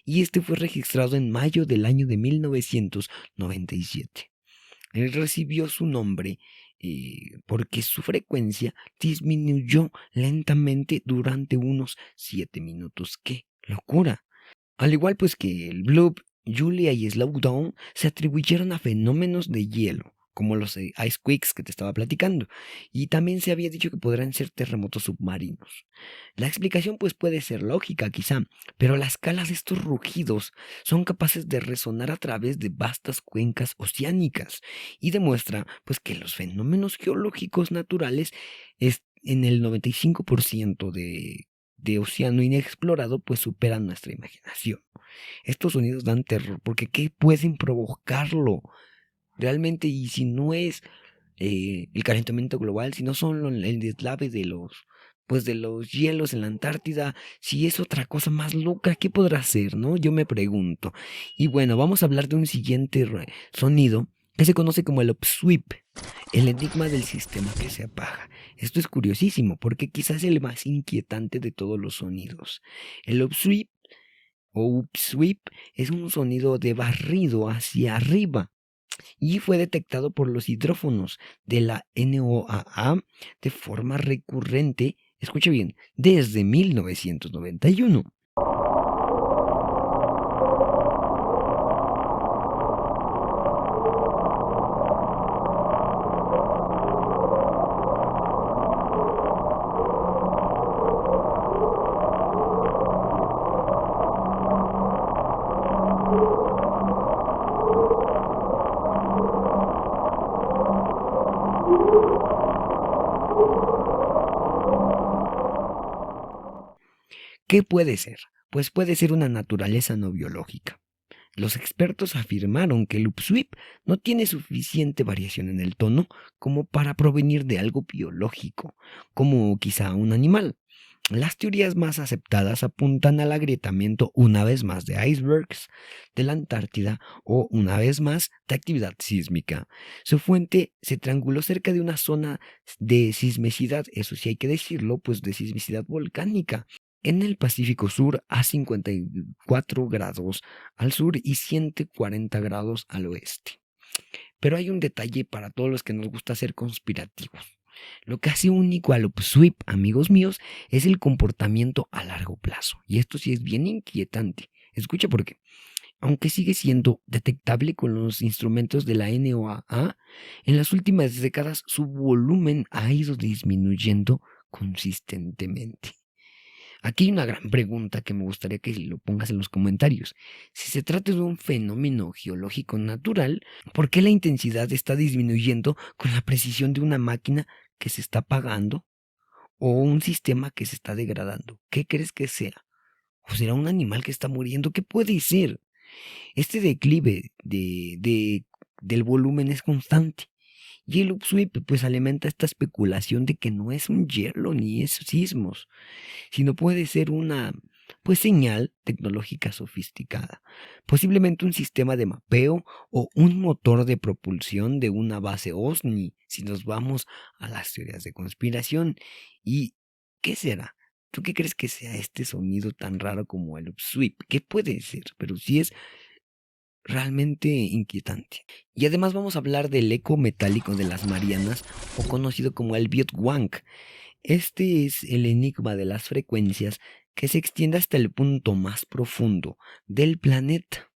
Y este fue registrado en mayo del año de 1997. Él recibió su nombre porque su frecuencia disminuyó lentamente durante unos 7 minutos. ¡Qué locura! Al igual pues que el bloop, Julia y Slowdown se atribuyeron a fenómenos de hielo, como los ice quakes que te estaba platicando, y también se había dicho que podrán ser terremotos submarinos. La explicación pues puede ser lógica quizá, pero la escala de estos rugidos son capaces de resonar a través de vastas cuencas oceánicas y demuestra pues que los fenómenos geológicos naturales en el 95% de océano inexplorado pues superan nuestra imaginación. Estos sonidos dan terror porque ¿qué pueden provocarlo? Realmente, y si no es el calentamiento global, si no son el deslave de los hielos en la Antártida, si es otra cosa más loca, ¿qué podrá ser, no? Yo me pregunto. Y bueno, vamos a hablar de un siguiente sonido que se conoce como el upsweep, el enigma del sistema que se apaga. Esto es curiosísimo porque quizás es el más inquietante de todos los sonidos. El upsweep o upsweep es un sonido de barrido hacia arriba y fue detectado por los hidrófonos de la NOAA de forma recurrente, escuche bien, desde 1991. ¿Qué puede ser? Pues puede ser una naturaleza no biológica. Los expertos afirmaron que el upsweep no tiene suficiente variación en el tono como para provenir de algo biológico, como quizá un animal. Las teorías más aceptadas apuntan al agrietamiento una vez más de icebergs de la Antártida o una vez más de actividad sísmica. Su fuente se trianguló cerca de una zona de sismicidad, eso sí hay que decirlo, pues de sismicidad volcánica, en el Pacífico Sur a 54 grados al sur y 140 grados al oeste. Pero hay un detalle para todos los que nos gusta ser conspirativos. Lo que hace único al upsweep, amigos míos, es el comportamiento a largo plazo. Y esto sí es bien inquietante. Escucha por qué. Aunque sigue siendo detectable con los instrumentos de la NOAA, en las últimas décadas su volumen ha ido disminuyendo consistentemente. Aquí hay una gran pregunta que me gustaría que lo pongas en los comentarios. Si se trata de un fenómeno geológico natural, ¿por qué la intensidad está disminuyendo con la precisión de una máquina que se está apagando o un sistema que se está degradando? ¿Qué crees que sea? ¿O será un animal que está muriendo? ¿Qué puede ser? Este declive del volumen es constante. Y el upsweep pues alimenta esta especulación de que no es un hielo ni es sismos, sino puede ser una pues señal tecnológica sofisticada, posiblemente un sistema de mapeo o un motor de propulsión de una base OSNI, si nos vamos a las teorías de conspiración. ¿Y qué será? ¿Tú qué crees que sea este sonido tan raro como el upsweep? ¿Qué puede ser? Pero sí es realmente inquietante. Y además vamos a hablar del eco metálico de las Marianas, o conocido como el Vietwang. Este es el enigma de las frecuencias que se extiende hasta el punto más profundo del planeta,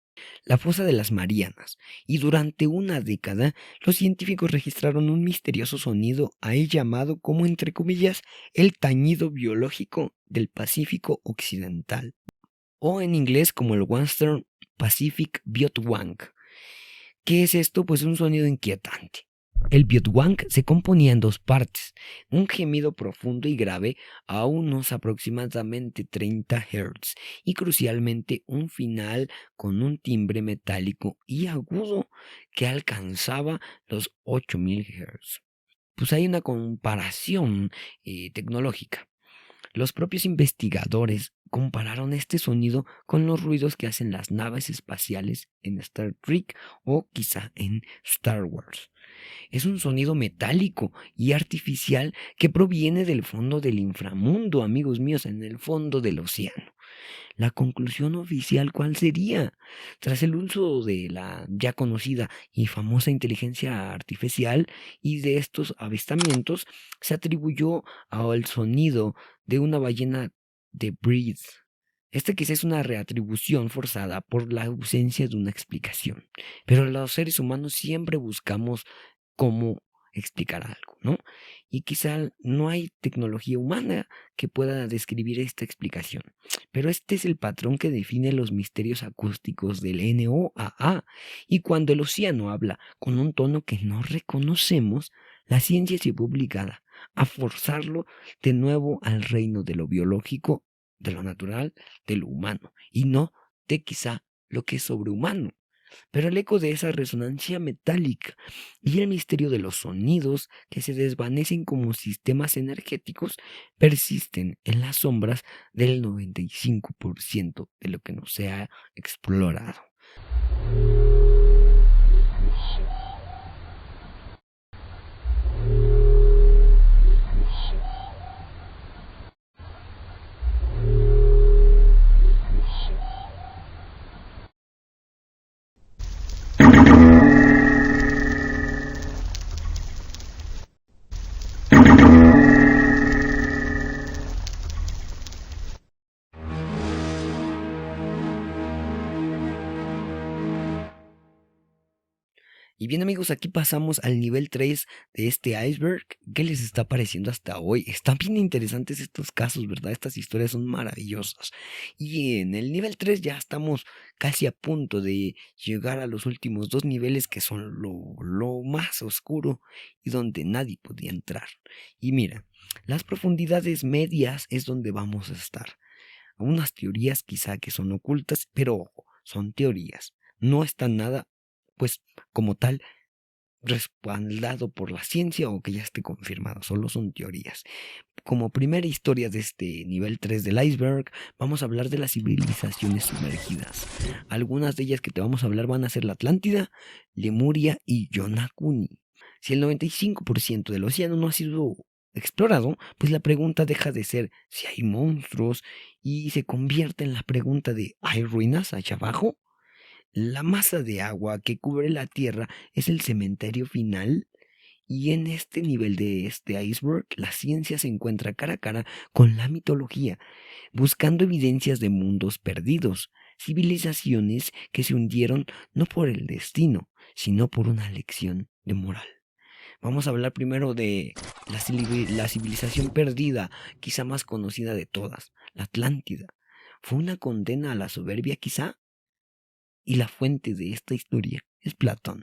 la fosa de las Marianas, y durante una década los científicos registraron un misterioso sonido ahí llamado como entre comillas el tañido biológico del Pacífico Occidental, o en inglés como el Western Pacific Vietwang. ¿Qué es esto? Pues un sonido inquietante. El Vietwang se componía en dos partes, un gemido profundo y grave a unos aproximadamente 30 Hz y crucialmente un final con un timbre metálico y agudo que alcanzaba los 8000 Hz. Pues hay una comparación tecnológica. Los propios investigadores compararon este sonido con los ruidos que hacen las naves espaciales en Star Trek o quizá en Star Wars. Es un sonido metálico y artificial que proviene del fondo del inframundo, amigos míos, en el fondo del océano. La conclusión oficial, ¿cuál sería? Tras el uso de la ya conocida y famosa inteligencia artificial y de estos avistamientos, se atribuyó al sonido de una ballena de Breed. Esta quizás es una reatribución forzada por la ausencia de una explicación. Pero los seres humanos siempre buscamos cómo explicar algo, ¿no? Y quizá no hay tecnología humana que pueda describir esta explicación. Pero este es el patrón que define los misterios acústicos del NOAA. Y cuando el océano habla con un tono que no reconocemos, la ciencia se ve obligada a forzarlo de nuevo al reino de lo biológico, de lo natural, de lo humano, y no de quizá lo que es sobrehumano. Pero el eco de esa resonancia metálica y el misterio de los sonidos que se desvanecen como sistemas energéticos persisten en las sombras del 95% de lo que no se ha explorado. Y bien amigos, aquí pasamos al nivel 3 de este iceberg. ¿Qué les está pareciendo hasta hoy? Están bien interesantes estos casos, ¿verdad? Estas historias son maravillosas. Y en el nivel 3 ya estamos casi a punto de llegar a los últimos 2 niveles que son lo más oscuro y donde nadie podía entrar. Y mira, las profundidades medias es donde vamos a estar. Unas teorías quizá que son ocultas, pero ojo, son teorías. No están nada, pues, como tal, respaldado por la ciencia o que ya esté confirmado, solo son teorías. Como primera historia de este nivel 3 del iceberg, vamos a hablar de las civilizaciones sumergidas. Algunas de ellas que te vamos a hablar van a ser la Atlántida, Lemuria y Yonaguni. Si el 95% del océano no ha sido explorado, pues la pregunta deja de ser si hay monstruos y se convierte en la pregunta de ¿hay ruinas allá abajo? La masa de agua que cubre la Tierra es el cementerio final y en este nivel de este iceberg la ciencia se encuentra cara a cara con la mitología, buscando evidencias de mundos perdidos, civilizaciones que se hundieron no por el destino, sino por una lección de moral. Vamos a hablar primero de la civilización perdida, quizá más conocida de todas, la Atlántida. ¿Fue una condena a la soberbia quizá? Y la fuente de esta historia es Platón.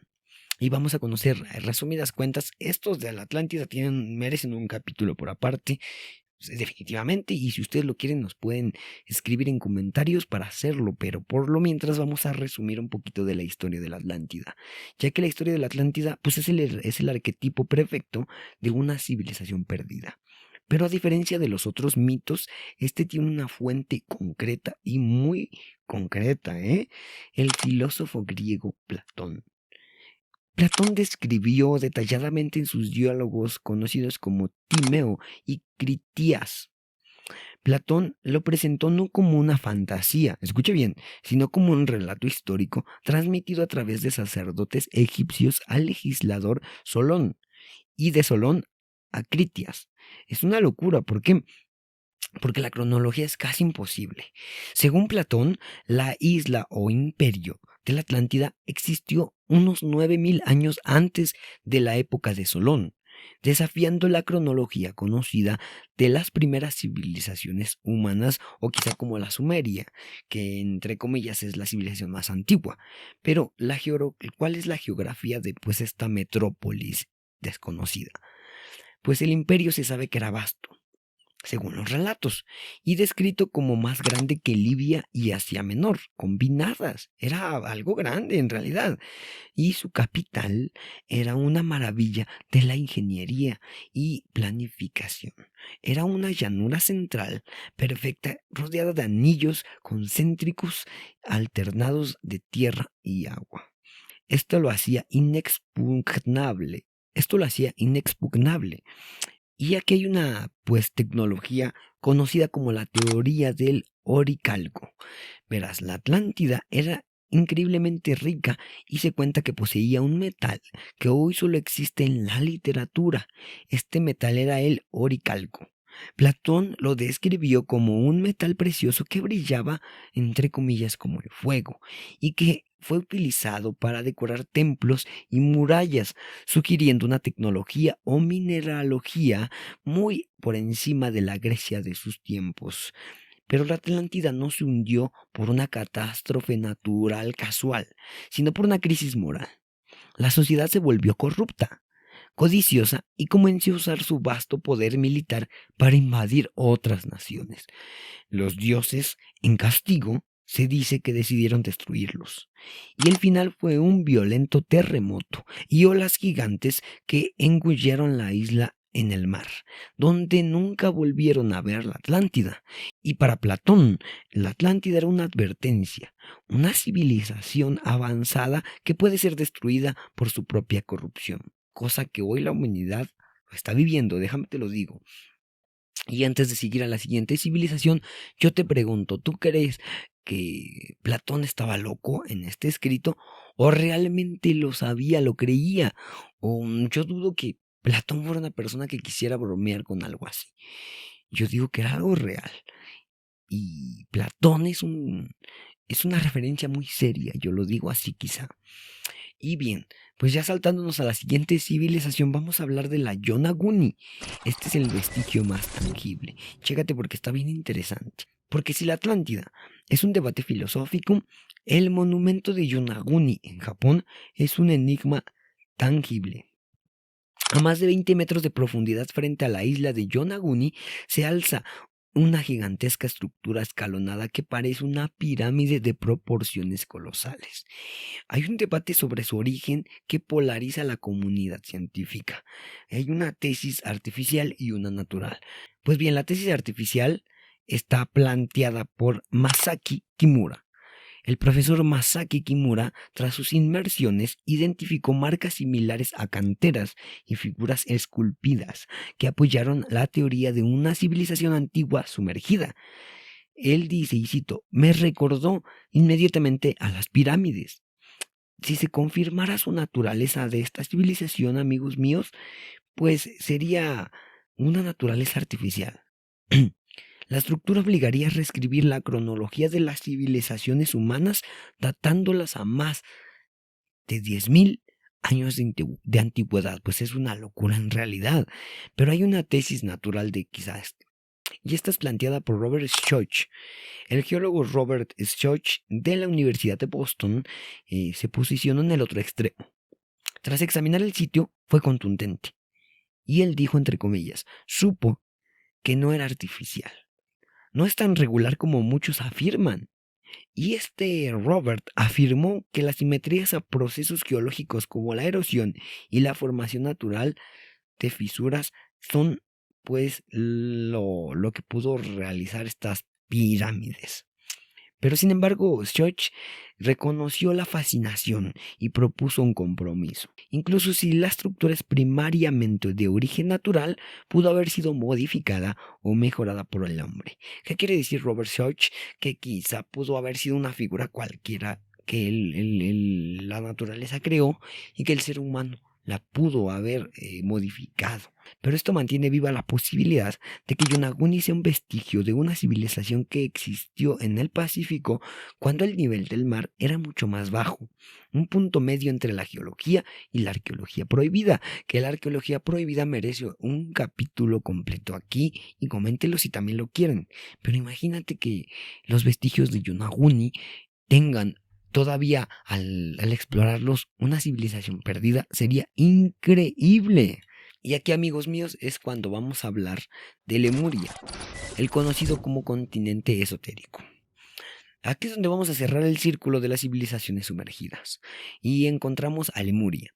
Y vamos a conocer, resumidas cuentas, estos de la Atlántida merecen un capítulo por aparte, definitivamente, y si ustedes lo quieren nos pueden escribir en comentarios para hacerlo, pero por lo mientras vamos a resumir un poquito de la historia de la Atlántida, ya que la historia de la Atlántida pues es el arquetipo perfecto de una civilización perdida. Pero a diferencia de los otros mitos, este tiene una fuente concreta y muy concreta, ¿eh? El filósofo griego Platón. Platón describió detalladamente en sus diálogos conocidos como Timeo y Critías. Platón lo presentó no como una fantasía, escuche bien, sino como un relato histórico transmitido a través de sacerdotes egipcios al legislador Solón y de Solón a Critias. Es una locura, ¿por qué? Porque la cronología es casi imposible. Según Platón, la isla o imperio de la Atlántida existió unos 9000 años antes de la época de Solón, desafiando la cronología conocida de las primeras civilizaciones humanas, o quizá como la Sumeria, que entre comillas es la civilización más antigua. Pero ¿cuál es la geografía de pues esta metrópolis desconocida? Pues el imperio se sabe que era vasto, según los relatos, y descrito como más grande que Libia y Asia Menor, combinadas. Era algo grande en realidad, y su capital era una maravilla de la ingeniería y planificación. Era una llanura central perfecta, rodeada de anillos concéntricos alternados de tierra y agua. Esto lo hacía inexpugnable. Y aquí hay una pues tecnología conocida como la teoría del oricalco. Verás, la Atlántida era increíblemente rica y se cuenta que poseía un metal que hoy solo existe en la literatura. Este metal era el oricalco. Platón lo describió como un metal precioso que brillaba, entre comillas, como el fuego, y que fue utilizado para decorar templos y murallas, sugiriendo una tecnología o mineralogía muy por encima de la Grecia de sus tiempos. Pero la Atlántida no se hundió por una catástrofe natural casual, sino por una crisis moral. La sociedad se volvió corrupta, codiciosa y comenzó a usar su vasto poder militar para invadir otras naciones. Los dioses, en castigo, se dice que decidieron destruirlos. Y el final fue un violento terremoto y olas gigantes que engulleron la isla en el mar, donde nunca volvieron a ver la Atlántida. Y para Platón, la Atlántida era una advertencia, una civilización avanzada que puede ser destruida por su propia corrupción, cosa que hoy la humanidad lo está viviendo, déjame te lo digo. Y antes de seguir a la siguiente civilización, yo te pregunto, ¿tú crees que Platón estaba loco en este escrito o realmente lo sabía, lo creía? O yo dudo que Platón fuera una persona que quisiera bromear con algo así. Yo digo que era algo real. Y Platón es una referencia muy seria, yo lo digo así quizá. Y bien, pues ya saltándonos a la siguiente civilización, vamos a hablar de la Yonaguni. Este es el vestigio más tangible. Chécate porque está bien interesante. Porque si la Atlántida es un debate filosófico, el monumento de Yonaguni en Japón es un enigma tangible. A más de 20 metros de profundidad frente a la isla de Yonaguni se alza una gigantesca estructura escalonada que parece una pirámide de proporciones colosales. Hay un debate sobre su origen que polariza a la comunidad científica. Hay una tesis artificial y una natural. Pues bien, la tesis artificial está planteada por Masaki Kimura. El profesor Masaki Kimura, tras sus inmersiones, identificó marcas similares a canteras y figuras esculpidas que apoyaron la teoría de una civilización antigua sumergida. Él dice, y cito, me recordó inmediatamente a las pirámides. Si se confirmara su naturaleza de esta civilización, amigos míos, pues sería una naturaleza artificial. La estructura obligaría a reescribir la cronología de las civilizaciones humanas, datándolas a más de 10.000 años de antigüedad. Pues es una locura en realidad. Pero hay una tesis natural de quizás, y esta es planteada por Robert Schoch. El geólogo Robert Schoch de la Universidad de Boston se posicionó en el otro extremo. Tras examinar el sitio, fue contundente. Y él dijo, entre comillas, supo que no era artificial. No es tan regular como muchos afirman. Y Robert afirmó que las simetrías a procesos geológicos como la erosión y la formación natural de fisuras son pues lo que pudo realizar estas pirámides. Pero sin embargo, Schoch reconoció la fascinación y propuso un compromiso. Incluso si la estructura es primariamente de origen natural, pudo haber sido modificada o mejorada por el hombre. ¿Qué quiere decir Robert Schoch? Que quizá pudo haber sido una figura cualquiera que la naturaleza creó y que el ser humano la pudo haber modificado. Pero esto mantiene viva la posibilidad de que Yonaguni sea un vestigio de una civilización que existió en el Pacífico cuando el nivel del mar era mucho más bajo, un punto medio entre la geología y la arqueología prohibida, que la arqueología prohibida merece un capítulo completo aquí, y coméntenlo si también lo quieren. Pero imagínate que los vestigios de Yonaguni tengan todavía al explorarlos una civilización perdida. Sería increíble. Y aquí, amigos míos, es cuando vamos a hablar de Lemuria, el conocido como continente esotérico. Aquí es donde vamos a cerrar el círculo de las civilizaciones sumergidas y encontramos a Lemuria.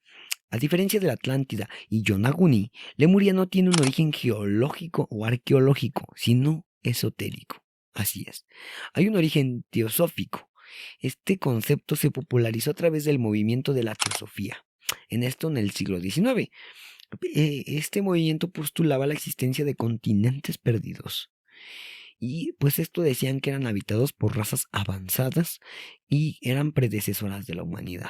A diferencia de la Atlántida y Yonaguni, Lemuria no tiene un origen geológico o arqueológico, sino esotérico. Así es. Hay un origen teosófico. Este concepto se popularizó a través del movimiento de la teosofía, en el siglo XIX. Este movimiento postulaba la existencia de continentes perdidos. Y pues esto decían que eran habitados por razas avanzadas y eran predecesoras de la humanidad.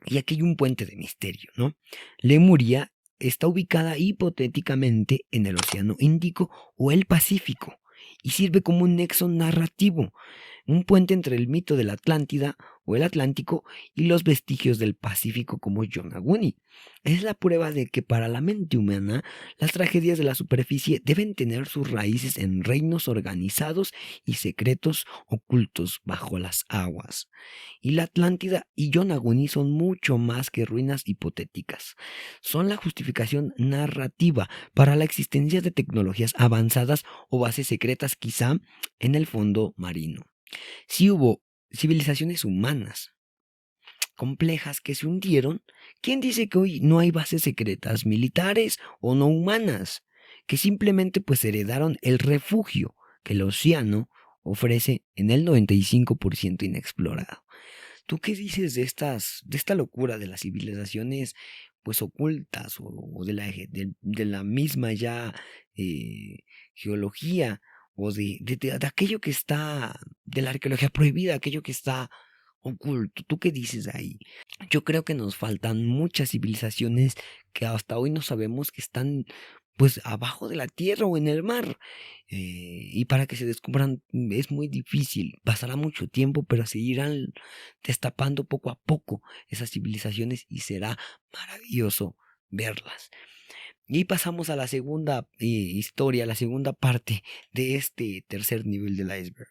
Y aquí hay un puente de misterio, ¿no? Lemuria está ubicada hipotéticamente en el Océano Índico o el Pacífico y sirve como un nexo narrativo. un puente entre el mito de la Atlántida o el Atlántico y los vestigios del Pacífico como Yonaguni. Es la prueba de que para la mente humana las tragedias de la superficie deben tener sus raíces en reinos organizados y secretos ocultos bajo las aguas. Y la Atlántida y Yonaguni son mucho más que ruinas hipotéticas. Son la justificación narrativa para la existencia de tecnologías avanzadas o bases secretas quizá en el fondo marino. Si hubo civilizaciones humanas complejas que se hundieron, ¿quién dice que hoy no hay bases secretas militares o no humanas que simplemente pues heredaron el refugio que el océano ofrece en el 95% inexplorado? ¿Tú qué dices de esta locura de las civilizaciones pues ocultas o de la misma ya geología o de aquello que está, de la arqueología prohibida, aquello que está oculto? ¿Tú qué dices ahí? Yo creo que nos faltan muchas civilizaciones que hasta hoy no sabemos que están pues abajo de la tierra o en el mar. Y para que se descubran es muy difícil, pasará mucho tiempo, pero se irán destapando poco a poco esas civilizaciones y será maravilloso verlas. Y pasamos a la segunda historia, la segunda parte de este tercer nivel del iceberg.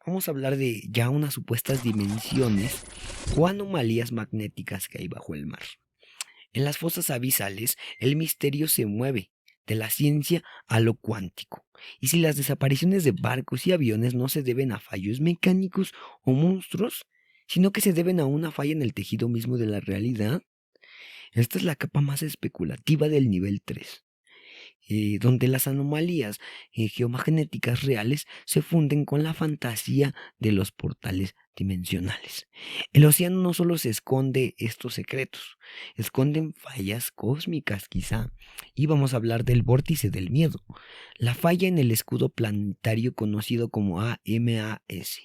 Vamos a hablar de ya unas supuestas dimensiones o anomalías magnéticas que hay bajo el mar. En las fosas abisales, el misterio se mueve de la ciencia a lo cuántico. Y si las desapariciones de barcos y aviones no se deben a fallos mecánicos o monstruos, sino que se deben a una falla en el tejido mismo de la realidad, esta es la capa más especulativa del nivel 3. Donde las anomalías geomagnéticas reales se funden con la fantasía de los portales dimensionales. El océano no solo se esconde estos secretos, esconden fallas cósmicas quizá. Y vamos a hablar del vórtice del miedo, la falla en el escudo planetario conocido como AMAS.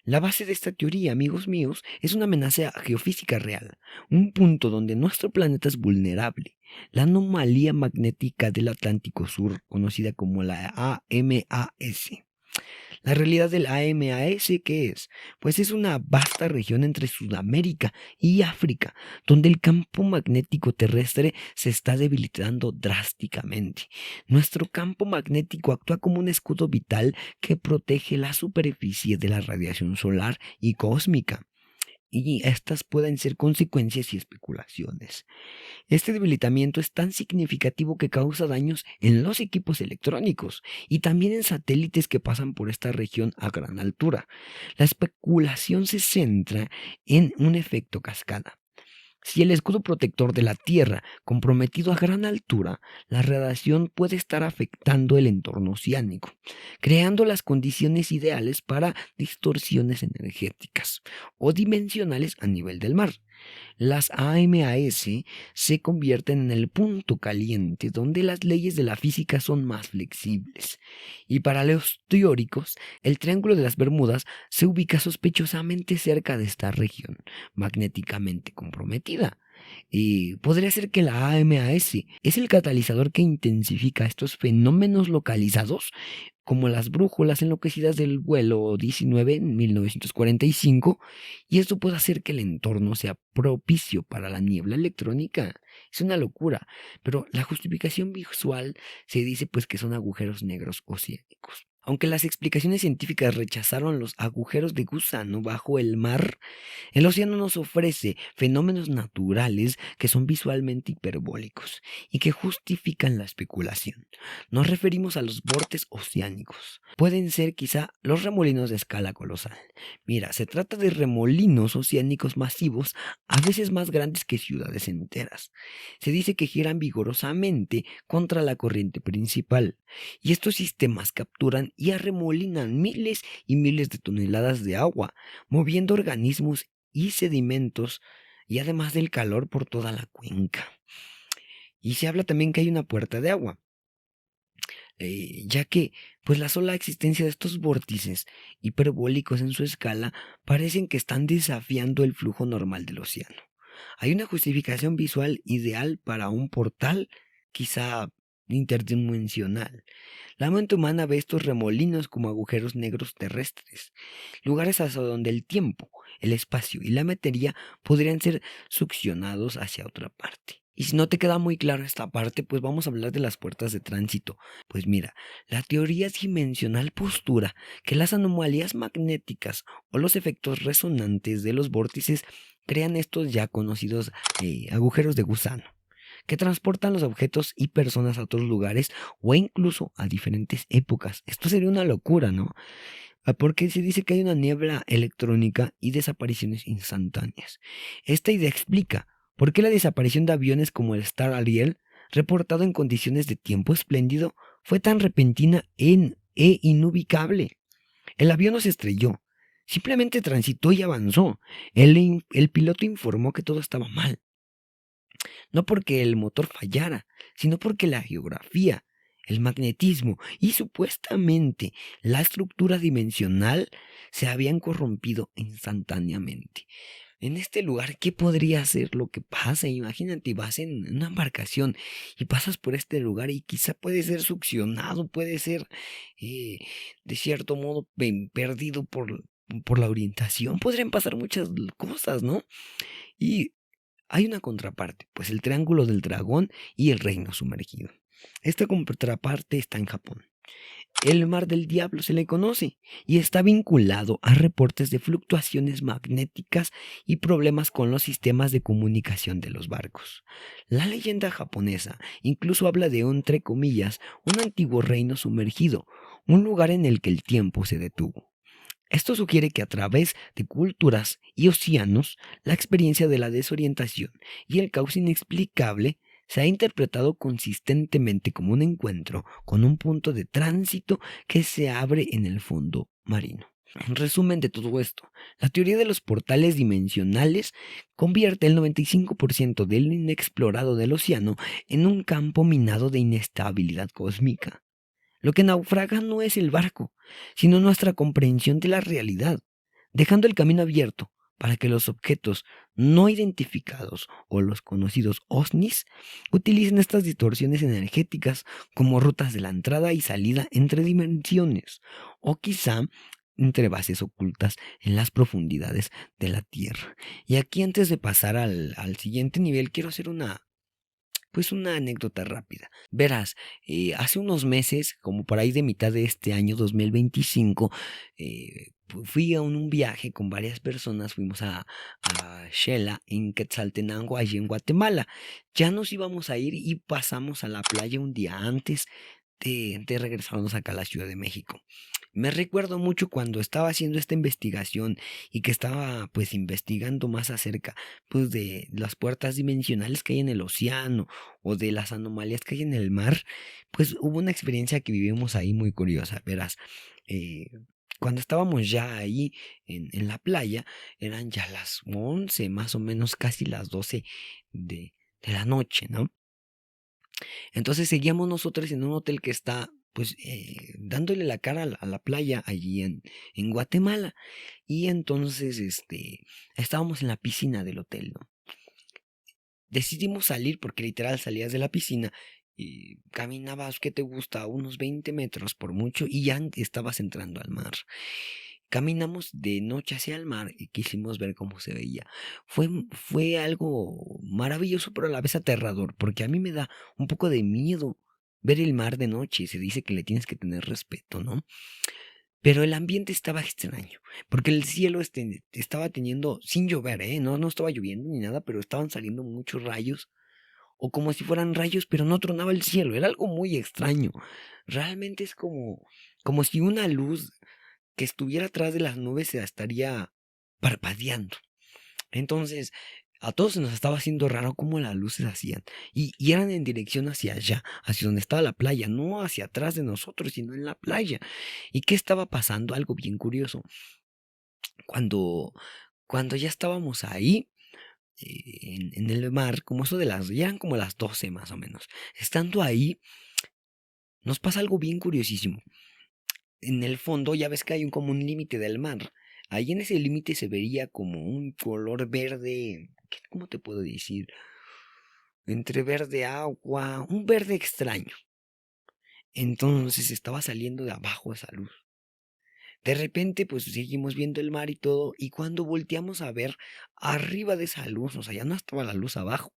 La base de esta teoría, amigos míos, es una amenaza geofísica real, un punto donde nuestro planeta es vulnerable. La anomalía magnética del Atlántico Sur, conocida como la AMAS. La realidad del AMAS, ¿qué es? Pues es una vasta región entre Sudamérica y África, donde el campo magnético terrestre se está debilitando drásticamente. Nuestro campo magnético actúa como un escudo vital que protege la superficie de la radiación solar y cósmica. Y estas pueden ser consecuencias y especulaciones. Este debilitamiento es tan significativo que causa daños en los equipos electrónicos y también en satélites que pasan por esta región a gran altura. La especulación se centra en un efecto cascada. Si el escudo protector de la Tierra comprometido a gran altura, la radiación puede estar afectando el entorno oceánico, creando las condiciones ideales para distorsiones energéticas o dimensionales a nivel del mar. Las AMAS se convierten en el punto caliente donde las leyes de la física son más flexibles. Y para los teóricos, el Triángulo de las Bermudas se ubica sospechosamente cerca de esta región magnéticamente comprometida. Y podría ser que la AMAS es el catalizador que intensifica estos fenómenos localizados, como las brújulas enloquecidas del vuelo 19 en 1945, y esto puede hacer que el entorno sea propicio para la niebla electrónica. Es una locura, pero la justificación visual se dice pues que son agujeros negros oceánicos. Aunque las explicaciones científicas rechazaron los agujeros de gusano bajo el mar, el océano nos ofrece fenómenos naturales que son visualmente hiperbólicos y que justifican la especulación. Nos referimos a los vórtices oceánicos. Pueden ser quizá los remolinos de escala colosal. Mira, se trata de remolinos oceánicos masivos, a veces más grandes que ciudades enteras. Se dice que giran vigorosamente contra la corriente principal, y estos sistemas capturan y arremolinan miles y miles de toneladas de agua, moviendo organismos y sedimentos, y además del calor por toda la cuenca. Y se habla también que hay una puerta de agua, ya que pues la sola existencia de estos vórtices hiperbólicos en su escala parecen que están desafiando el flujo normal del océano. Hay una justificación visual ideal para un portal, quizá interdimensional. La mente humana ve estos remolinos como agujeros negros terrestres, lugares hacia donde el tiempo, el espacio y la materia podrían ser succionados hacia otra parte. Y si no te queda muy claro esta parte, pues vamos a hablar de las puertas de tránsito. Pues mira, la teoría dimensional postula que las anomalías magnéticas o los efectos resonantes de los vórtices crean estos ya conocidos agujeros de gusano, que transportan los objetos y personas a otros lugares o incluso a diferentes épocas. Esto sería una locura, ¿no? Porque se dice que hay una niebla electrónica y desapariciones instantáneas. Esta idea explica por qué la desaparición de aviones como el Star Ariel, reportado en condiciones de tiempo espléndido, fue tan repentina e inubicable. El avión no se estrelló, simplemente transitó y avanzó. El piloto informó que todo estaba mal. No porque el motor fallara, sino porque la geografía, el magnetismo y supuestamente la estructura dimensional se habían corrompido instantáneamente. En este lugar, ¿qué podría ser lo que pasa? Imagínate, vas en una embarcación y pasas por este lugar y quizá puede ser succionado, puede ser de cierto modo perdido por la orientación. Podrían pasar muchas cosas, ¿no? Y hay una contraparte, pues el Triángulo del Dragón y el Reino Sumergido. Esta contraparte está en Japón. El Mar del Diablo se le conoce y está vinculado a reportes de fluctuaciones magnéticas y problemas con los sistemas de comunicación de los barcos. La leyenda japonesa incluso habla de entre comillas, un antiguo reino sumergido, un lugar en el que el tiempo se detuvo. Esto sugiere que a través de culturas y océanos, la experiencia de la desorientación y el caos inexplicable se ha interpretado consistentemente como un encuentro con un punto de tránsito que se abre en el fondo marino. En resumen de todo esto, la teoría de los portales dimensionales convierte el 95% del inexplorado del océano en un campo minado de inestabilidad cósmica. Lo que naufraga no es el barco, sino nuestra comprensión de la realidad, dejando el camino abierto para que los objetos no identificados o los conocidos OVNIs utilicen estas distorsiones energéticas como rutas de la entrada y salida entre dimensiones, o quizá entre bases ocultas en las profundidades de la Tierra. Y aquí, antes de pasar al siguiente nivel, quiero hacer una anécdota rápida. Verás, hace unos meses, como por ahí de mitad de este año 2025, fui a un viaje con varias personas. Fuimos a Xela, en Quetzaltenango, allí en Guatemala. Ya nos íbamos a ir y pasamos a la playa un día antes de regresarnos acá a la Ciudad de México. Me recuerdo mucho cuando estaba haciendo esta investigación y que estaba pues investigando más acerca pues de las puertas dimensionales que hay en el océano o de las anomalías que hay en el mar. Pues hubo una experiencia que vivimos ahí muy curiosa. Verás, cuando estábamos ya ahí en la playa, eran ya las 11, más o menos casi las 12 de la noche, ¿no? Entonces seguíamos nosotros en un hotel que está pues dándole la cara a la playa allí en Guatemala. Y entonces estábamos en la piscina del hotel, ¿no? Decidimos salir porque literal salías de la piscina y caminabas, ¿qué te gusta? Unos 20 metros por mucho y ya estabas entrando al mar. Caminamos de noche hacia el mar y quisimos ver cómo se veía. Fue algo maravilloso, pero a la vez aterrador, porque a mí me da un poco de miedo ver el mar de noche. Se dice que le tienes que tener respeto, ¿no? Pero el ambiente estaba extraño, porque el cielo estaba teniendo, sin llover, no estaba lloviendo ni nada, pero estaban saliendo muchos rayos, o como si fueran rayos, pero no tronaba el cielo. Era algo muy extraño. Realmente es como si una luz que estuviera atrás de las nubes se estaría parpadeando. Entonces, a todos se nos estaba haciendo raro cómo las luces hacían. Y eran en dirección hacia allá, hacia donde estaba la playa, no hacia atrás de nosotros, sino en la playa. ¿Y qué estaba pasando? Algo bien curioso. Cuando ya estábamos ahí, en el mar, como eso ya eran como las 12 más o menos. Estando ahí, nos pasa algo bien curiosísimo. En el fondo ya ves que hay como un límite del mar. Ahí en ese límite se vería como un color verde, ¿cómo te puedo decir? Entre verde agua, un verde extraño. Entonces estaba saliendo de abajo esa luz. De repente, pues seguimos viendo el mar y todo, y cuando volteamos a ver arriba de esa luz, o sea, ya no estaba la luz abajo,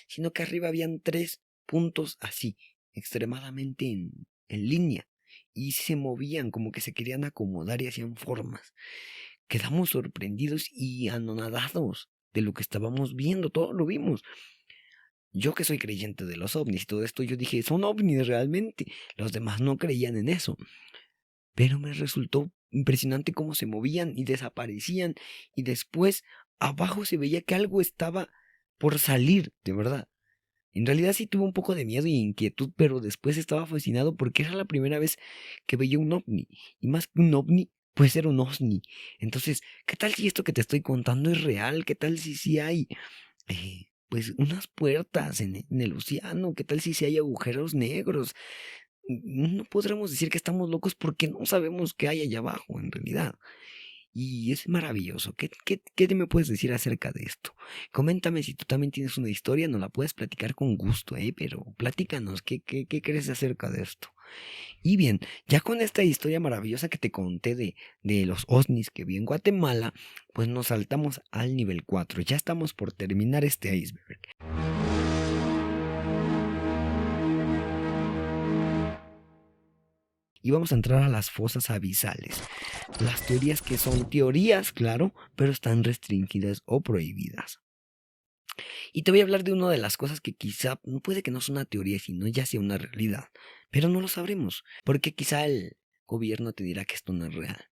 sino que arriba habían 3 puntos así, extremadamente en línea, y se movían como que se querían acomodar y hacían formas. Quedamos sorprendidos y anonadados de lo que estábamos viendo, todo lo vimos. Yo que soy creyente de los ovnis y todo esto, yo dije, son ovnis realmente. Los demás no creían en eso. Pero me resultó impresionante cómo se movían y desaparecían. Y después abajo se veía que algo estaba por salir, de verdad. En realidad sí tuve un poco de miedo y inquietud, pero después estaba fascinado porque era la primera vez que veía un ovni. Y más que un ovni, pues era un osni. Entonces, ¿qué tal si esto que te estoy contando es real? ¿Qué tal si sí hay pues unas puertas en el océano? ¿Qué tal si sí hay agujeros negros? No podremos decir que estamos locos porque no sabemos qué hay allá abajo en realidad. Y es maravilloso. ¿Qué me puedes decir acerca de esto? Coméntame si tú también tienes una historia, nos la puedes platicar con gusto, pero platícanos, ¿qué crees acerca de esto? Y bien, ya con esta historia maravillosa que te conté de los OVNIs que vi en Guatemala, pues nos saltamos al nivel 4. Ya estamos por terminar este iceberg. Y vamos a entrar a las fosas abisales. Las teorías que son teorías, claro, pero están restringidas o prohibidas. Y te voy a hablar de una de las cosas que quizá puede que no sea una teoría, sino ya sea una realidad. Pero no lo sabremos, porque quizá el gobierno te dirá que esto no es real.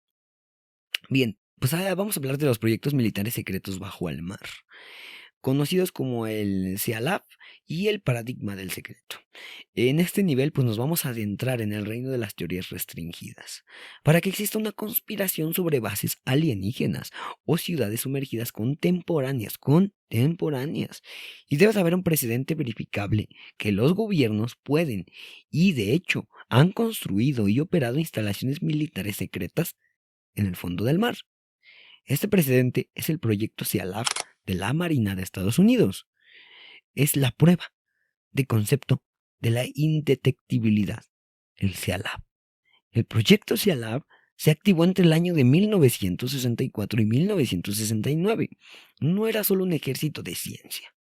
Bien, pues vamos a hablar de los proyectos militares secretos bajo el mar, conocidos como el CIALAB y el paradigma del secreto. En este nivel, pues nos vamos a adentrar en el reino de las teorías restringidas, para que exista una conspiración sobre bases alienígenas o ciudades sumergidas contemporáneas, y debe haber un precedente verificable que los gobiernos pueden, y de hecho han construido y operado instalaciones militares secretas en el fondo del mar. Este precedente es el proyecto CIALAB de la Marina de Estados Unidos. Es la prueba de concepto de la indetectibilidad, el CIALAB. El proyecto CIALAB se activó entre el año de 1964 y 1969. No era solo un ejército de ciencia,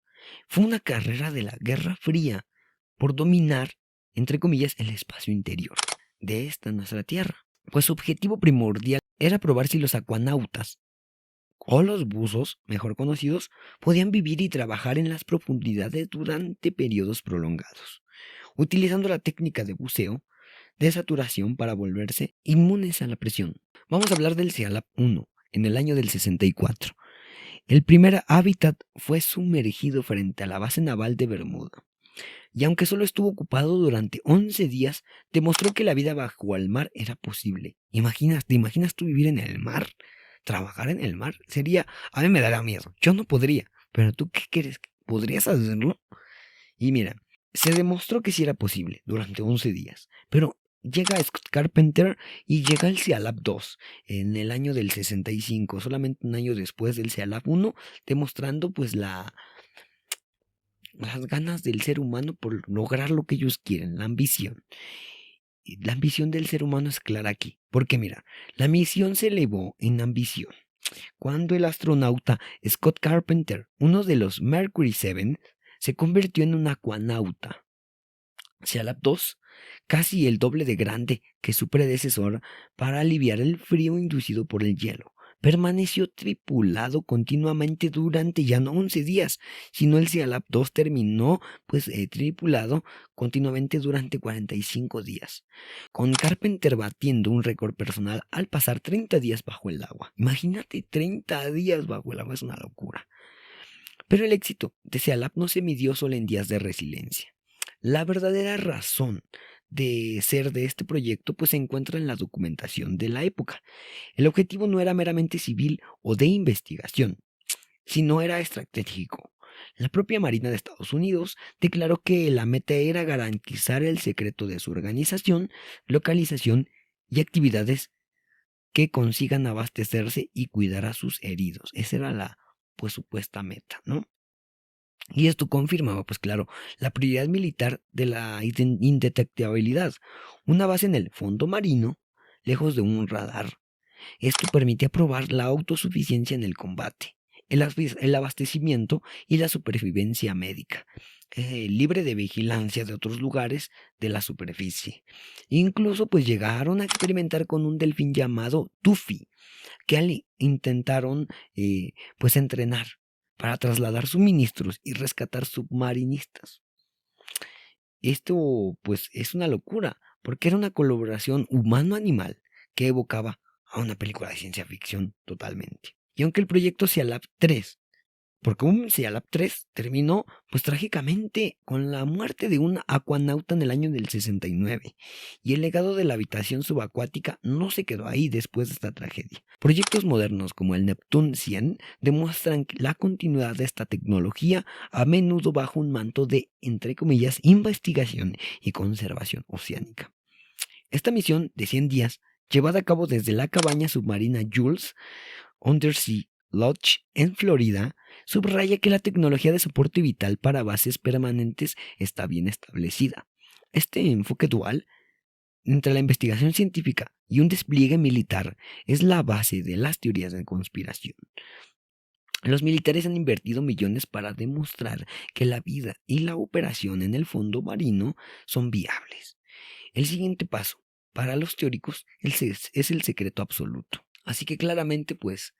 fue una carrera de la Guerra Fría por dominar, entre comillas, el espacio interior de esta nuestra Tierra. Pues su objetivo primordial era probar si los acuanautas o los buzos, mejor conocidos, podían vivir y trabajar en las profundidades durante periodos prolongados, utilizando la técnica de buceo de saturación para volverse inmunes a la presión. Vamos a hablar del CIALAB 1 en el año del 64. El primer hábitat fue sumergido frente a la base naval de Bermuda, y aunque solo estuvo ocupado durante 11 días, demostró que la vida bajo el mar era posible. ¿Te imaginas tú vivir en el mar? Trabajar en el mar a mí me daría miedo, yo no podría, pero tú ¿qué crees? ¿Podrías hacerlo? Y mira, se demostró que sí era posible durante 11 días, pero llega Scott Carpenter y llega el CIALAB 2 en el año del 65, solamente un año después del CIALAB 1, demostrando pues las ganas del ser humano por lograr lo que ellos quieren, la ambición. La ambición del ser humano es clara aquí, porque mira, la misión se elevó en ambición cuando el astronauta Scott Carpenter, uno de los Mercury 7, se convirtió en un acuanauta. CIALAB 2, casi el doble de grande que su predecesor, para aliviar el frío inducido por el hielo. Permaneció tripulado continuamente durante ya no 11 días, sino el CIALAB 2 terminó tripulado continuamente durante 45 días, con Carpenter batiendo un récord personal al pasar 30 días bajo el agua. Imagínate, 30 días bajo el agua, es una locura. Pero el éxito de CIALAB no se midió solo en días de resiliencia. La verdadera razón de ser de este proyecto se encuentra en la documentación de la época. El objetivo no era meramente civil o de investigación, sino era estratégico. La propia Marina de Estados Unidos declaró que la meta era garantizar el secreto de su organización, localización y actividades que consigan abastecerse y cuidar a sus heridos. Esa era la supuesta meta, ¿no? Y esto confirmaba, pues claro, la prioridad militar de la indetectabilidad. Una base en el fondo marino, lejos de un radar. Esto permitía probar la autosuficiencia en el combate, el abastecimiento y la supervivencia médica, libre de vigilancia de otros lugares de la superficie. Incluso pues llegaron a experimentar con un delfín llamado Tuffy, que intentaron pues entrenar para trasladar suministros y rescatar submarinistas. Esto pues es una locura, porque era una colaboración humano-animal que evocaba a una película de ciencia ficción totalmente. Y aunque el proyecto Sea 3, porque un Sea 3 terminó pues trágicamente con la muerte de un acuanauta en el año del 69, y el legado de la habitación subacuática no se quedó ahí después de esta tragedia. Proyectos modernos como el Neptune 100 demuestran la continuidad de esta tecnología, a menudo bajo un manto de, entre comillas, investigación y conservación oceánica. Esta misión de 100 días, llevada a cabo desde la cabaña submarina Jules Undersea Lodge en Florida, subraya que la tecnología de soporte vital para bases permanentes está bien establecida. Este enfoque dual entre la investigación científica y un despliegue militar es la base de las teorías de conspiración. Los militares han invertido millones para demostrar que la vida y la operación en el fondo marino son viables. El siguiente paso, para los teóricos, es el secreto absoluto. Así que claramente, pues,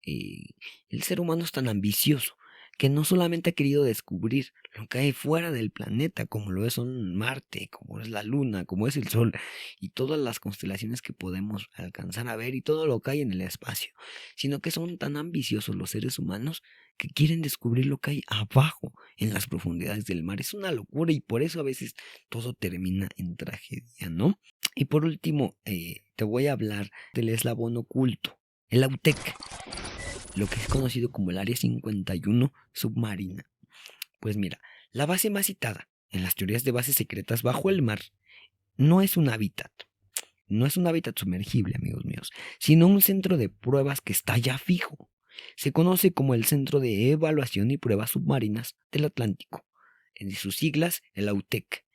el ser humano es tan ambicioso que no solamente ha querido descubrir lo que hay fuera del planeta, como lo es Marte, como es la Luna, como es el Sol, y todas las constelaciones que podemos alcanzar a ver y todo lo que hay en el espacio, sino que son tan ambiciosos los seres humanos que quieren descubrir lo que hay abajo, en las profundidades del mar. Es una locura, y por eso a veces todo termina en tragedia, ¿no? Y por último, te voy a hablar del eslabón oculto, el AUTEC, lo que es conocido como el Área 51 submarina. Pues mira, la base más citada en las teorías de bases secretas bajo el mar no es un hábitat sumergible, amigos míos, sino un centro de pruebas que está ya fijo. Se conoce como el Centro de Evaluación y Pruebas Submarinas del Atlántico, en sus siglas el AUTEC.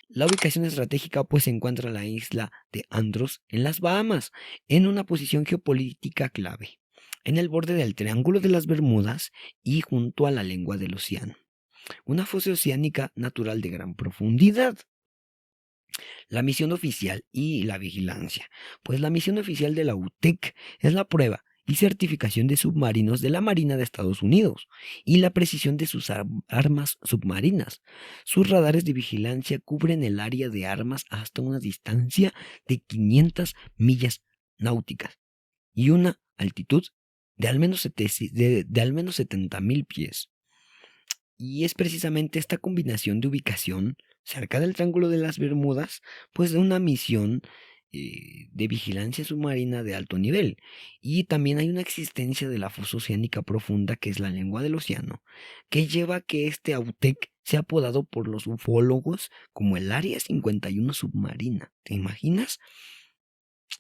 La ubicación estratégica pues se encuentra en la isla de Andros, en las Bahamas, en una posición geopolítica clave, en el borde del Triángulo de las Bermudas y junto a la lengua del océano. Una fosa oceánica natural de gran profundidad. La misión oficial y la vigilancia. Pues la misión oficial de la UTEC es la prueba y certificación de submarinos de la Marina de Estados Unidos y la precisión de sus armas submarinas. Sus radares de vigilancia cubren el área de armas hasta una distancia de 500 millas náuticas y una altitud de al menos 70,000 pies. Y es precisamente esta combinación de ubicación cerca del Triángulo de las Bermudas, pues de una misión de vigilancia submarina de alto nivel. Y también hay una existencia de la fosa oceánica profunda, que es la lengua del océano, que lleva a que este AUTEC sea apodado por los ufólogos como el Área 51 submarina. ¿Te imaginas?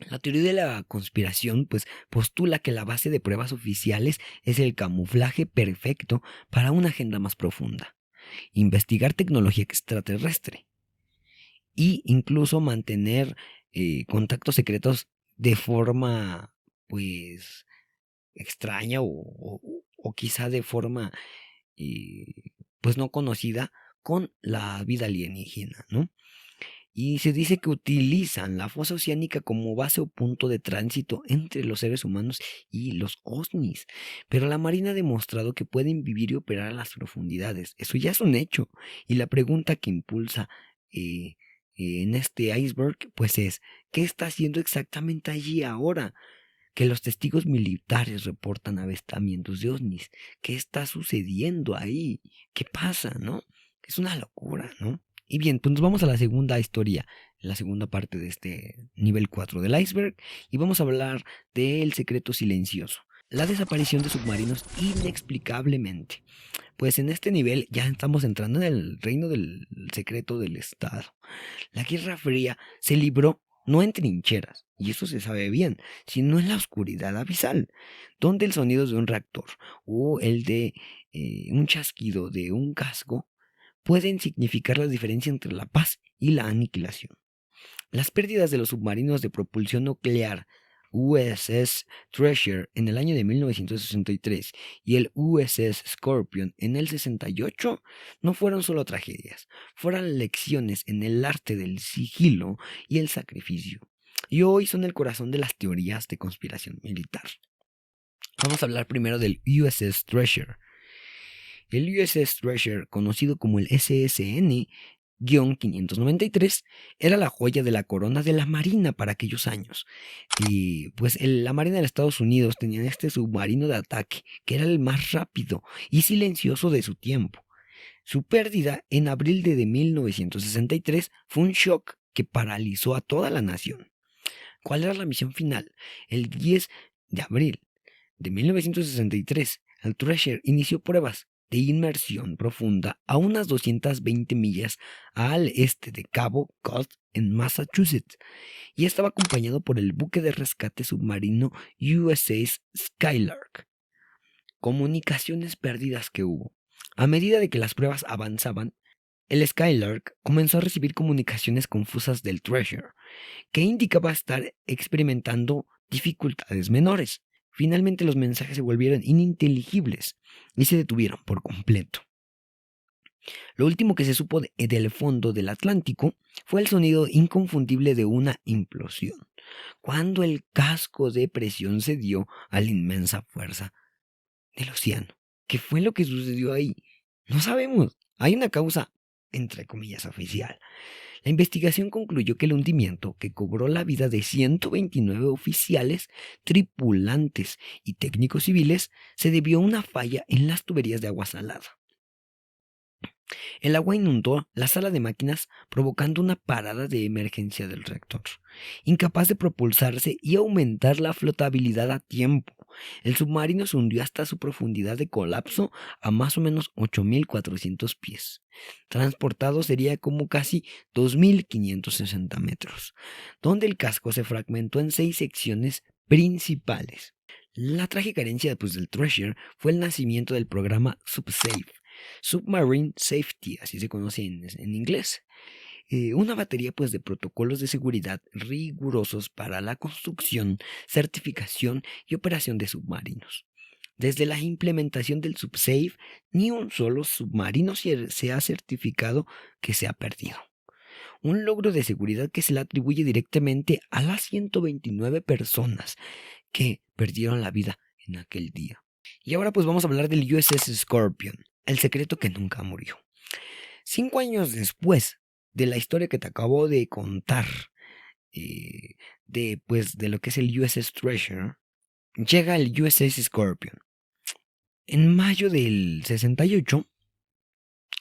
La teoría de la conspiración pues postula que la base de pruebas oficiales es el camuflaje perfecto para una agenda más profunda: investigar tecnología extraterrestre e incluso mantener contactos secretos de forma pues extraña o quizá de forma pues no conocida con la vida alienígena, ¿no? Y se dice que utilizan la fosa oceánica como base o punto de tránsito entre los seres humanos y los ovnis. Pero la Marina ha demostrado que pueden vivir y operar a las profundidades. Eso ya es un hecho. Y la pregunta que impulsa en este iceberg pues es: ¿qué está haciendo exactamente allí ahora? Que los testigos militares reportan avistamientos de ovnis. ¿Qué está sucediendo ahí? ¿Qué pasa, no? Es una locura, ¿no? Y bien, pues nos vamos a la segunda historia, la segunda parte de este nivel 4 del iceberg, y vamos a hablar del secreto silencioso, la desaparición de submarinos inexplicablemente. Pues en este nivel ya estamos entrando en el reino del secreto del Estado. La Guerra Fría se libró no en trincheras, y eso se sabe bien, sino en la oscuridad abisal, donde el sonido de un reactor o el de un chasquido de un casco pueden significar la diferencia entre la paz y la aniquilación. Las pérdidas de los submarinos de propulsión nuclear USS Treasure en el año de 1963 y el USS Scorpion en el 68 no fueron solo tragedias, fueron lecciones en el arte del sigilo y el sacrificio, y hoy son el corazón de las teorías de conspiración militar. Vamos a hablar primero del USS Treasure. El USS Treasure, conocido como el SSN-593, era la joya de la corona de la Marina para aquellos años. Y pues la Marina de Estados Unidos tenía este submarino de ataque, que era el más rápido y silencioso de su tiempo. Su pérdida en abril de 1963 fue un shock que paralizó a toda la nación. ¿Cuál era la misión final? El 10 de abril de 1963, el Treasure inició pruebas de inmersión profunda a unas 220 millas al este de Cabo Cod en Massachusetts y estaba acompañado por el buque de rescate submarino USS Skylark. Comunicaciones perdidas que hubo. A medida de que las pruebas avanzaban, el Skylark comenzó a recibir comunicaciones confusas del Treasure, que indicaba estar experimentando dificultades menores. Finalmente los mensajes se volvieron ininteligibles y se detuvieron por completo. Lo último que se supo del fondo del Atlántico fue el sonido inconfundible de una implosión, cuando el casco de presión cedió a la inmensa fuerza del océano. ¿Qué fue lo que sucedió ahí? No sabemos. Hay una causa, entre comillas, oficial. La investigación concluyó que el hundimiento, que cobró la vida de 129 oficiales, tripulantes y técnicos civiles, se debió a una falla en las tuberías de agua salada. El agua inundó la sala de máquinas, provocando una parada de emergencia del reactor, incapaz de propulsarse y aumentar la flotabilidad a tiempo. El submarino se hundió hasta su profundidad de colapso a más o menos 8.400 pies. Transportado sería como casi 2.560 metros, donde el casco se fragmentó en 6 secciones principales. La trágica herencia del Treasure fue el nacimiento del programa SubSafe, Submarine Safety, así se conoce en inglés. Una batería de protocolos de seguridad rigurosos para la construcción, certificación y operación de submarinos. Desde la implementación del SubSafe, ni un solo submarino se ha certificado que se ha perdido. Un logro de seguridad que se le atribuye directamente a las 129 personas que perdieron la vida en aquel día. Y ahora vamos a hablar del USS Scorpion, el secreto que nunca murió. 5 años después de la historia que te acabo de contar, de lo que es el USS Treasure, llega el USS Scorpion. En mayo del 68,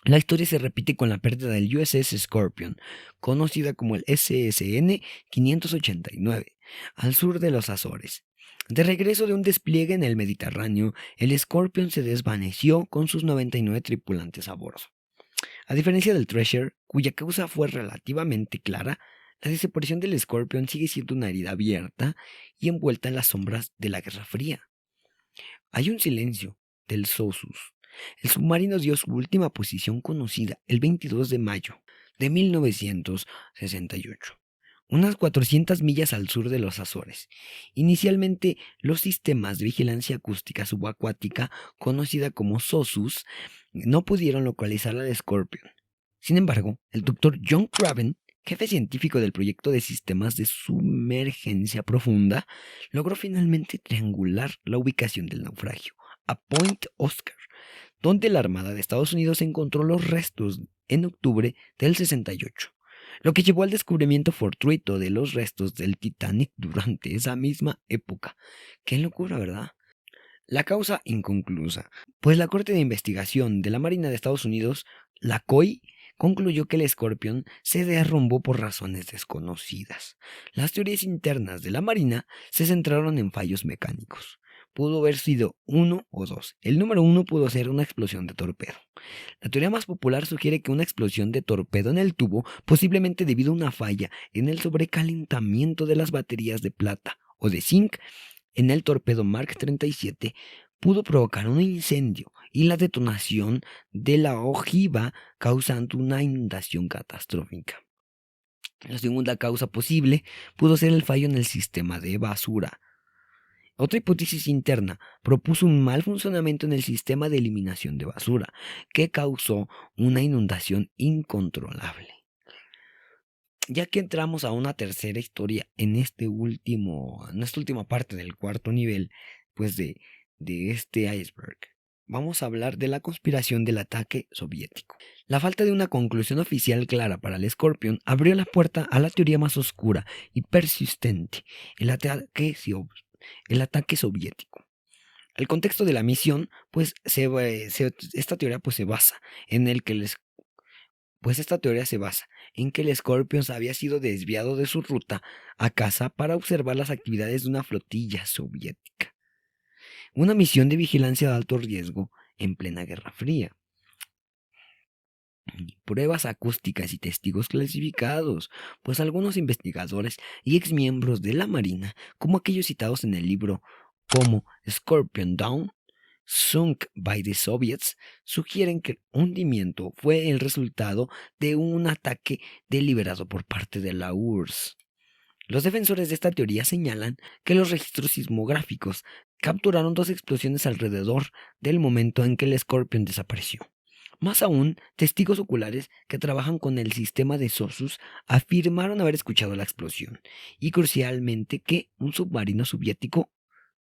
la historia se repite con la pérdida del USS Scorpion, conocida como el SSN-589, al sur de los Azores. De regreso de un despliegue en el Mediterráneo, el Scorpion se desvaneció con sus 99 tripulantes a bordo. A diferencia del Treasure, cuya causa fue relativamente clara, la desaparición del Scorpion sigue siendo una herida abierta y envuelta en las sombras de la Guerra Fría. Hay un silencio del Soyuz. El submarino dio su última posición conocida el 22 de mayo de 1968. Unas 400 millas al sur de los Azores. Inicialmente, los sistemas de vigilancia acústica subacuática, conocida como SOSUS, no pudieron localizar al Scorpion. Sin embargo, el Dr. John Craven, jefe científico del proyecto de sistemas de sumergencia profunda, logró finalmente triangular la ubicación del naufragio, a Point Oscar, donde la Armada de Estados Unidos encontró los restos en octubre del 68. Lo que llevó al descubrimiento fortuito de los restos del Titanic durante esa misma época. ¡Qué locura!, ¿verdad? La causa inconclusa, pues la Corte de Investigación de la Marina de Estados Unidos, la COI, concluyó que el Scorpion se derrumbó por razones desconocidas. Las teorías internas de la Marina se centraron en fallos mecánicos. Pudo haber sido 1 o 2. El número 1 pudo ser una explosión de torpedo. La teoría más popular sugiere que una explosión de torpedo en el tubo, posiblemente debido a una falla en el sobrecalentamiento de las baterías de plata o de zinc en el torpedo Mark 37, pudo provocar un incendio y la detonación de la ojiva causando una inundación catastrófica. La segunda causa posible pudo ser el fallo en el sistema de basura. Otra hipótesis interna propuso un mal funcionamiento en el sistema de eliminación de basura, que causó una inundación incontrolable. Ya que entramos a una tercera historia en esta última parte del cuarto nivel, pues de este iceberg, vamos a hablar de la conspiración del ataque soviético. La falta de una conclusión oficial clara para el Scorpion abrió la puerta a la teoría más oscura y persistente, el ataque soviético. El contexto de la misión, pues esta teoría pues se basa en el que esta teoría se basa en que el Scorpion había sido desviado de su ruta a casa para observar las actividades de una flotilla soviética. Una misión de vigilancia de alto riesgo en plena Guerra Fría. Pruebas acústicas y testigos clasificados, pues algunos investigadores y exmiembros de la Marina, como aquellos citados en el libro como Scorpion Down, Sunk by the Soviets, sugieren que el hundimiento fue el resultado de un ataque deliberado por parte de la URSS. Los defensores de esta teoría señalan que los registros sismográficos capturaron 2 explosiones alrededor del momento en que el Scorpion desapareció. Más aún, testigos oculares que trabajan con el sistema de SOSUS afirmaron haber escuchado la explosión y crucialmente que un submarino soviético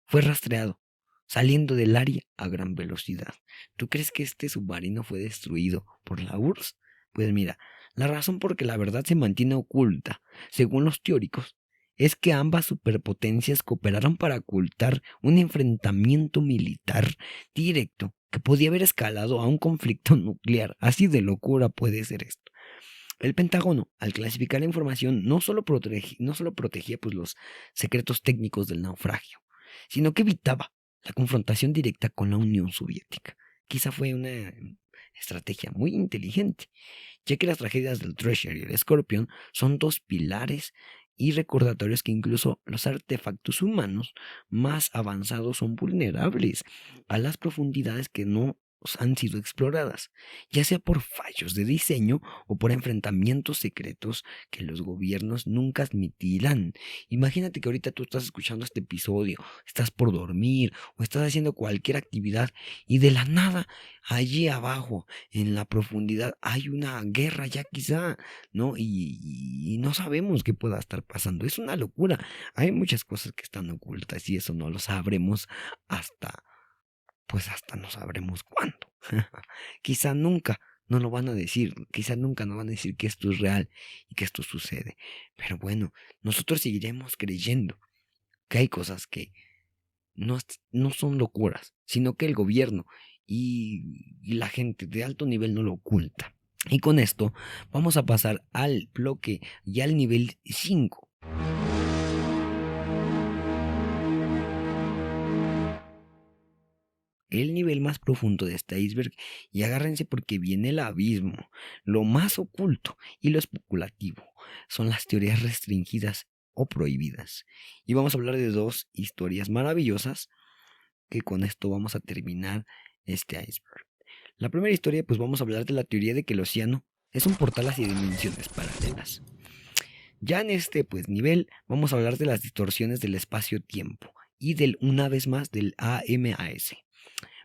fue rastreado, saliendo del área a gran velocidad. ¿Tú crees que este submarino fue destruido por la URSS? Pues mira, la razón por que la verdad se mantiene oculta, según los teóricos, es que ambas superpotencias cooperaron para ocultar un enfrentamiento militar directo que podía haber escalado a un conflicto nuclear. Así de locura puede ser esto. El Pentágono, al clasificar la información, no solo protegía pues, los secretos técnicos del naufragio, sino que evitaba la confrontación directa con la Unión Soviética. Quizá fue una estrategia muy inteligente, ya que las tragedias del Treasure y el Scorpion son 2 pilares y recordatorios que incluso los artefactos humanos más avanzados son vulnerables a las profundidades que no han sido exploradas, ya sea por fallos de diseño o por enfrentamientos secretos que los gobiernos nunca admitirán. Imagínate que ahorita tú estás escuchando este episodio, estás por dormir o estás haciendo cualquier actividad y de la nada, allí abajo, en la profundidad, hay una guerra ya quizá, ¿no? Y no sabemos qué pueda estar pasando. Es una locura. Hay muchas cosas que están ocultas y eso no lo sabremos hasta no sabremos cuándo. Quizá nunca nos lo van a decir, quizá nunca nos van a decir que esto es real y que esto sucede. Pero bueno, nosotros seguiremos creyendo que hay cosas que no son locuras, sino que el gobierno y la gente de alto nivel no lo oculta. Y con esto vamos a pasar al bloque y al nivel 5. El nivel más profundo de este iceberg, y agárrense porque viene el abismo. Lo más oculto y lo especulativo son las teorías restringidas o prohibidas. Y vamos a hablar de 2 historias maravillosas que con esto vamos a terminar este iceberg. La primera historia, pues vamos a hablar de la teoría de que el océano es un portal hacia dimensiones paralelas. Ya en este nivel vamos a hablar de las distorsiones del espacio-tiempo y una vez más del AMAS.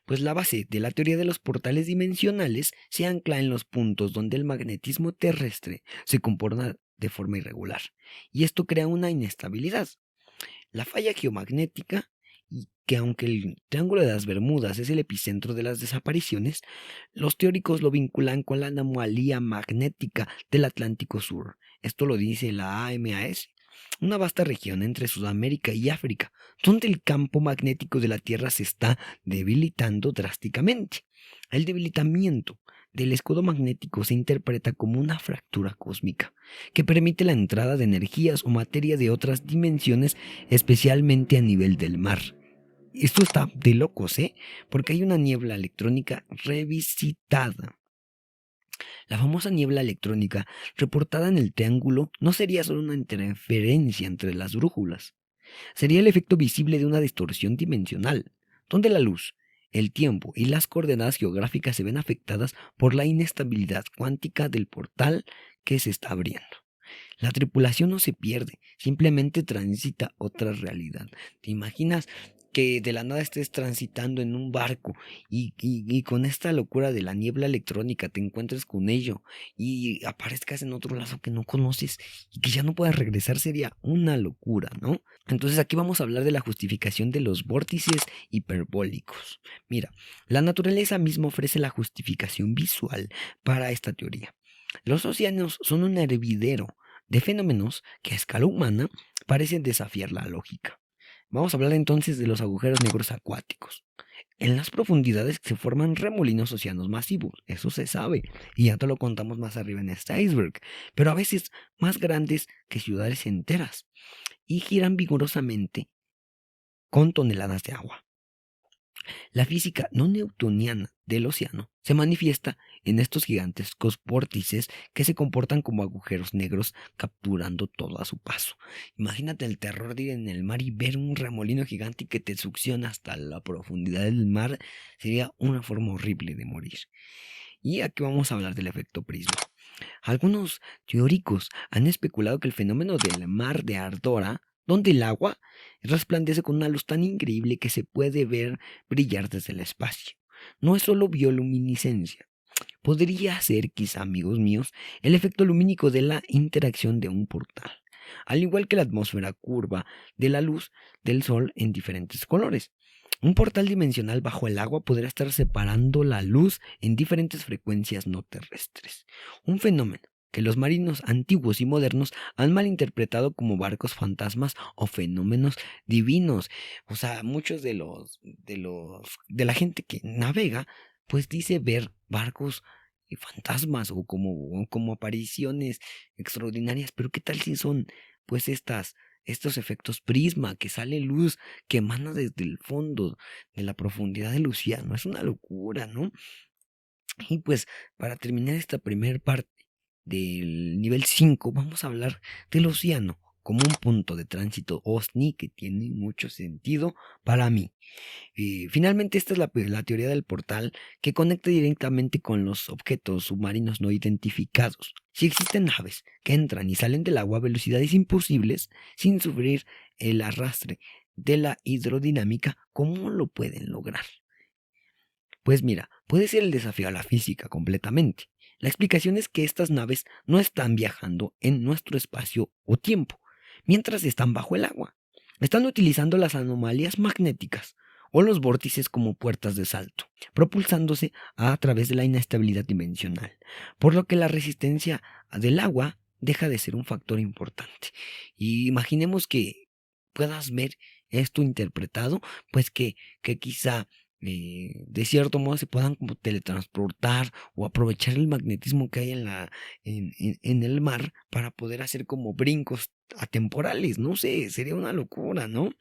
Pues la base de la teoría de los portales dimensionales se ancla en los puntos donde el magnetismo terrestre se comporta de forma irregular, y esto crea una inestabilidad. La falla geomagnética, y que aunque el Triángulo de las Bermudas es el epicentro de las desapariciones, los teóricos lo vinculan con la anomalía magnética del Atlántico Sur. Esto lo dice la AMAS. Una vasta región entre Sudamérica y África, donde el campo magnético de la Tierra se está debilitando drásticamente. El debilitamiento del escudo magnético se interpreta como una fractura cósmica, que permite la entrada de energías o materia de otras dimensiones, especialmente a nivel del mar. Esto está de locos, porque hay una niebla electrónica revisitada. La famosa niebla electrónica reportada en el triángulo no sería solo una interferencia entre las brújulas, sería el efecto visible de una distorsión dimensional, donde la luz, el tiempo y las coordenadas geográficas se ven afectadas por la inestabilidad cuántica del portal que se está abriendo. La tripulación no se pierde, simplemente transita otra realidad. ¿Te imaginas que de la nada estés transitando en un barco y con esta locura de la niebla electrónica te encuentres con ello y aparezcas en otro lado que no conoces y que ya no puedas regresar? Sería una locura, ¿no? Entonces aquí vamos a hablar de la justificación de los vórtices hiperbólicos. Mira, la naturaleza misma ofrece la justificación visual para esta teoría. Los océanos son un hervidero de fenómenos que a escala humana parecen desafiar la lógica. Vamos a hablar entonces de los agujeros negros acuáticos. En las profundidades se forman remolinos océanos masivos, eso se sabe, y ya te lo contamos más arriba en este iceberg, pero a veces más grandes que ciudades enteras, y giran vigorosamente con toneladas de agua. La física no newtoniana del océano se manifiesta en estos gigantescos vórtices que se comportan como agujeros negros capturando todo a su paso. Imagínate el terror de ir en el mar y ver un remolino gigante que te succiona hasta la profundidad del mar. Sería una forma horrible de morir. Y aquí vamos a hablar del efecto prisma. Algunos teóricos han especulado que el fenómeno del mar de Ardora, donde el agua resplandece con una luz tan increíble que se puede ver brillar desde el espacio, no es solo bioluminiscencia. Podría ser, quizá, amigos míos, el efecto lumínico de la interacción de un portal, al igual que la atmósfera curva de la luz del sol en diferentes colores. Un portal dimensional bajo el agua podría estar separando la luz en diferentes frecuencias no terrestres. Un fenómeno que los marinos antiguos y modernos han malinterpretado como barcos fantasmas o fenómenos divinos. O sea, muchos de la gente que navega, pues dice ver barcos fantasmas o como apariciones extraordinarias. Pero ¿qué tal si son pues estos efectos prisma, que sale luz que emana desde el fondo de la profundidad del océano? Es una locura, ¿no? Y pues para terminar esta primera parte del nivel 5, vamos a hablar del océano como un punto de tránsito OSNI que tiene mucho sentido para mí. Finalmente, esta es la teoría del portal que conecta directamente con los objetos submarinos no identificados. Si existen naves que entran y salen del agua a velocidades imposibles sin sufrir el arrastre de la hidrodinámica, ¿cómo lo pueden lograr? Pues mira, puede ser el desafío a la física completamente. La explicación es que estas naves no están viajando en nuestro espacio o tiempo, mientras están bajo el agua. Están utilizando las anomalías magnéticas o los vórtices como puertas de salto, propulsándose a través de la inestabilidad dimensional, por lo que la resistencia del agua deja de ser un factor importante. Y imaginemos que puedas ver esto interpretado, pues que quizá de cierto modo se puedan como teletransportar o aprovechar el magnetismo que hay en el mar para poder hacer como brincos atemporales. No sé, sería una locura, ¿no?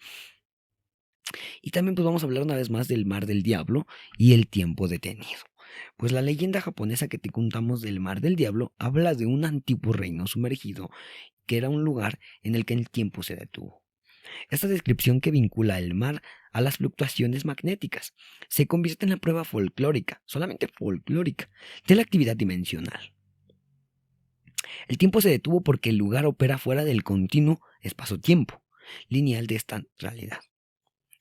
Y también pues vamos a hablar una vez más del mar del diablo y el tiempo detenido. Pues la leyenda japonesa que te contamos del mar del diablo habla de un antiguo reino sumergido que era un lugar en el que el tiempo se detuvo. Esta descripción que vincula el mar a las fluctuaciones magnéticas se convierte en la prueba folclórica, solamente folclórica, de la actividad dimensional. El tiempo se detuvo porque el lugar opera fuera del continuo espacio-tiempo lineal de esta realidad.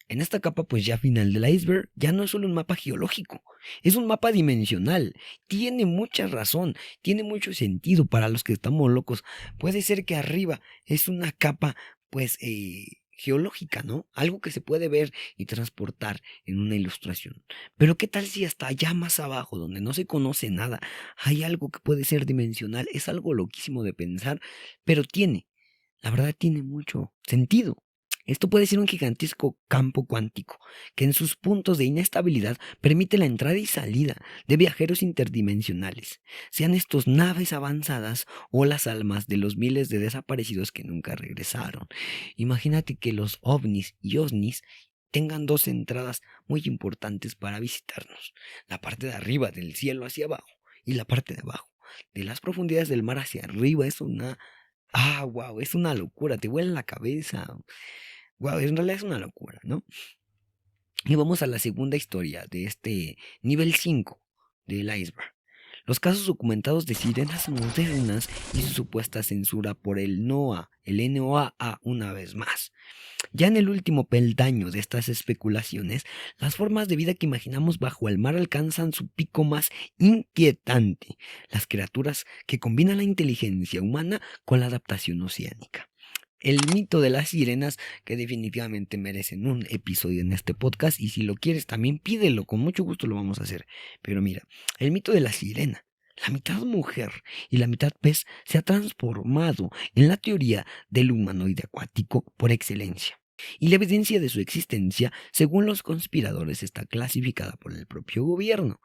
En esta capa pues ya final del iceberg ya no es solo un mapa geológico, es un mapa dimensional. Tiene mucha razón, tiene mucho sentido para los que estamos locos. Puede ser que arriba es una capa pues geológica, ¿no? Algo que se puede ver y transportar en una ilustración. Pero ¿qué tal si hasta allá más abajo, donde no se conoce nada, hay algo que puede ser dimensional? Es algo loquísimo de pensar, pero la verdad tiene mucho sentido. Esto puede ser un gigantesco campo cuántico que en sus puntos de inestabilidad permite la entrada y salida de viajeros interdimensionales, sean estos naves avanzadas o las almas de los miles de desaparecidos que nunca regresaron. Imagínate que los ovnis y osnis tengan dos entradas muy importantes para visitarnos: la parte de arriba del cielo hacia abajo y la parte de abajo de las profundidades del mar hacia arriba. Es wow, es una locura, te vuela la cabeza. Wow, en realidad es una locura, ¿no? Y vamos a la segunda historia de este nivel 5 del iceberg. Los casos documentados de sirenas modernas y su supuesta censura por el NOAA una vez más. Ya en el último peldaño de estas especulaciones, las formas de vida que imaginamos bajo el mar alcanzan su pico más inquietante, las criaturas que combinan la inteligencia humana con la adaptación oceánica. El mito de las sirenas, que definitivamente merecen un episodio en este podcast, y si lo quieres también pídelo, con mucho gusto lo vamos a hacer. Pero mira, el mito de la sirena, la mitad mujer y la mitad pez, se ha transformado en la teoría del humanoide acuático por excelencia. Y la evidencia de su existencia, según los conspiradores, está clasificada por el propio gobierno.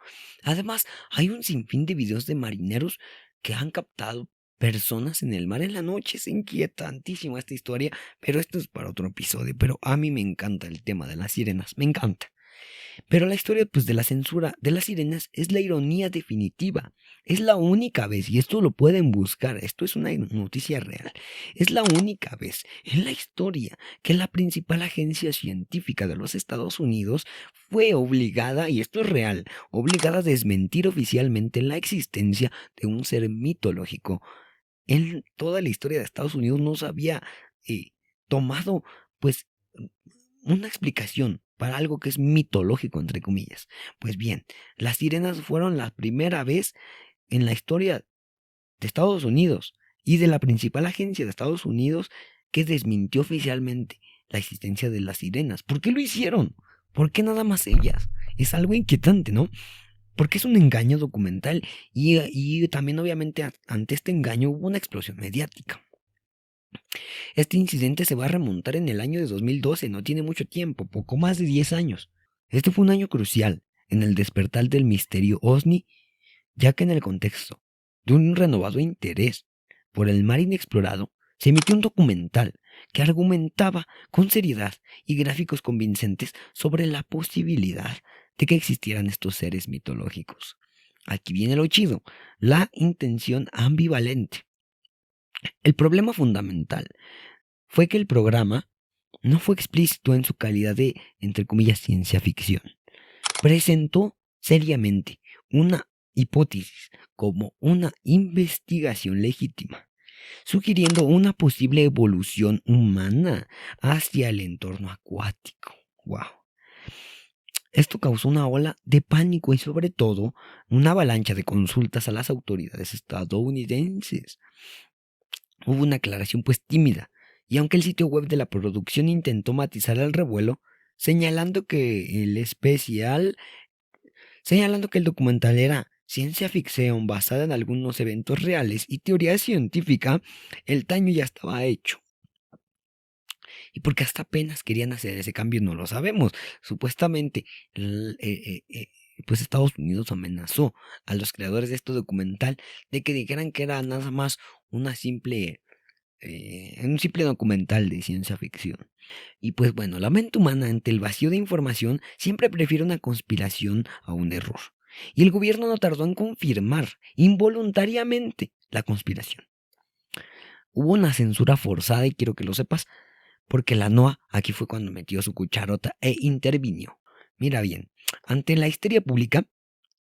Además, hay un sinfín de videos de marineros que han captado personas en el mar en la noche. Es inquietantísima esta historia, pero esto es para otro episodio. Pero a mí me encanta el tema de las sirenas, me encanta. Pero la historia, pues, de la censura de las sirenas es la ironía definitiva. Es la única vez, y esto lo pueden buscar, esto es una noticia real, es la única vez en la historia que la principal agencia científica de los Estados Unidos fue obligada, y esto es real, obligada a desmentir oficialmente la existencia de un ser mitológico. En toda la historia de Estados Unidos no se había tomado, pues, una explicación para algo que es mitológico, entre comillas. Pues bien, las sirenas fueron la primera vez en la historia de Estados Unidos y de la principal agencia de Estados Unidos que desmintió oficialmente la existencia de las sirenas. ¿Por qué lo hicieron? ¿Por qué nada más ellas? Es algo inquietante, ¿no? Porque es un engaño documental y también obviamente ante este engaño hubo una explosión mediática. Este incidente se va a remontar en el año de 2012, no tiene mucho tiempo, poco más de 10 años. Este fue un año crucial en el despertar del misterio OVNI, ya que en el contexto de un renovado interés por el mar inexplorado, se emitió un documental que argumentaba con seriedad y gráficos convincentes sobre la posibilidad de que existieran estos seres mitológicos. Aquí viene lo chido, la intención ambivalente. El problema fundamental fue que el programa no fue explícito en su calidad de, entre comillas, ciencia ficción. Presentó seriamente una hipótesis como una investigación legítima, sugiriendo una posible evolución humana hacia el entorno acuático. ¡Wow! Esto causó una ola de pánico y sobre todo una avalancha de consultas a las autoridades estadounidenses. Hubo una aclaración pues tímida, y aunque el sitio web de la producción intentó matizar el revuelo, señalando que el documental era ciencia ficción basada en algunos eventos reales y teoría científica, el daño ya estaba hecho. Y porque hasta apenas querían hacer ese cambio, no lo sabemos. Supuestamente, pues Estados Unidos amenazó a los creadores de este documental de que dijeran que era nada más un simple documental de ciencia ficción. Y pues bueno, la mente humana ante el vacío de información siempre prefiere una conspiración a un error. Y el gobierno no tardó en confirmar involuntariamente la conspiración. Hubo una censura forzada, y quiero que lo sepas, porque la NOAA aquí fue cuando metió su cucharota e intervino. Mira bien, ante la histeria pública,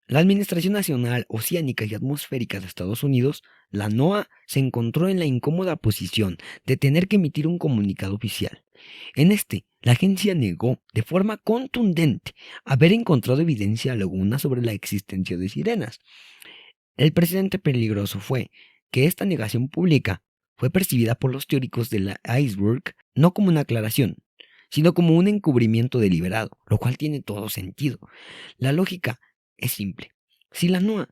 la Administración Nacional Oceánica y Atmosférica de Estados Unidos, la NOAA, se encontró en la incómoda posición de tener que emitir un comunicado oficial. En la agencia negó de forma contundente haber encontrado evidencia alguna sobre la existencia de sirenas. El precedente peligroso fue que esta negación pública fue percibida por los teóricos de la iceberg no como una aclaración, sino como un encubrimiento deliberado, lo cual tiene todo sentido. La lógica es simple. Si la NOAA,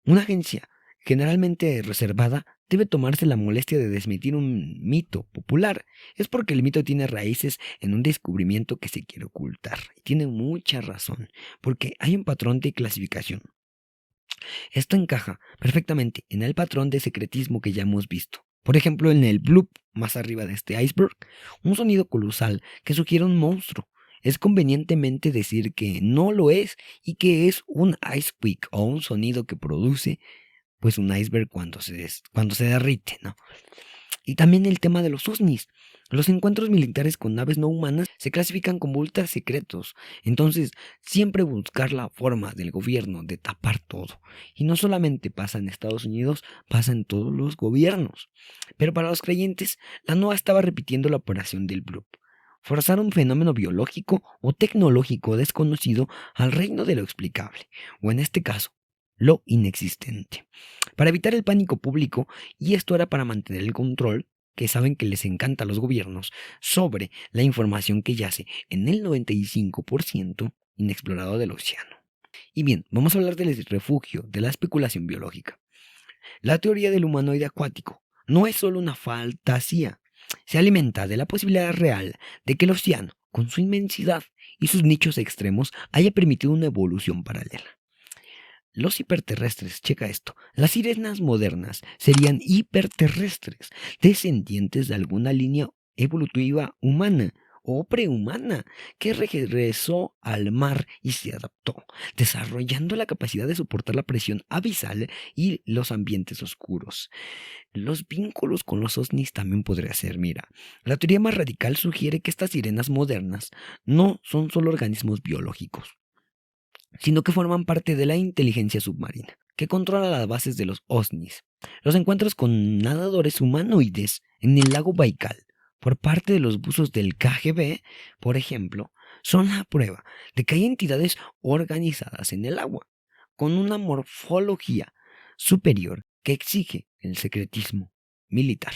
una agencia generalmente reservada, debe tomarse la molestia de desmentir un mito popular, es porque el mito tiene raíces en un descubrimiento que se quiere ocultar. Y tiene mucha razón, porque hay un patrón de clasificación. Esto encaja perfectamente en el patrón de secretismo que ya hemos visto. Por ejemplo, en el bloop más arriba de este iceberg, un sonido colosal que sugiere un monstruo. Es convenientemente decir que no lo es y que es un icequake o un sonido que produce pues un iceberg cuando se derrite, ¿no? Y también el tema de los ovnis. Los encuentros militares con naves no humanas se clasifican como ultra secretos, entonces siempre buscar la forma del gobierno de tapar todo. Y no solamente pasa en Estados Unidos, pasa en todos los gobiernos. Pero para los creyentes, la NOAA estaba repitiendo la operación del Bloop. Forzar un fenómeno biológico o tecnológico desconocido al reino de lo explicable, o en este caso, lo inexistente. Para evitar el pánico público, y esto era para mantener el control, que saben que les encanta a los gobiernos, sobre la información que yace en el 95% inexplorado del océano. Y bien, vamos a hablar del refugio de la especulación biológica. La teoría del humanoide acuático no es solo una fantasía, se alimenta de la posibilidad real de que el océano, con su inmensidad y sus nichos extremos, haya permitido una evolución paralela. Los hiperterrestres, checa esto, las sirenas modernas serían hiperterrestres, descendientes de alguna línea evolutiva humana o prehumana que regresó al mar y se adaptó, desarrollando la capacidad de soportar la presión abisal y los ambientes oscuros. Los vínculos con los ovnis también podría ser, mira, la teoría más radical sugiere que estas sirenas modernas no son solo organismos biológicos, sino que forman parte de la inteligencia submarina, que controla las bases de los ovnis. Los encuentros con nadadores humanoides en el lago Baikal, por parte de los buzos del KGB, por ejemplo, son la prueba de que hay entidades organizadas en el agua, con una morfología superior que exige el secretismo militar.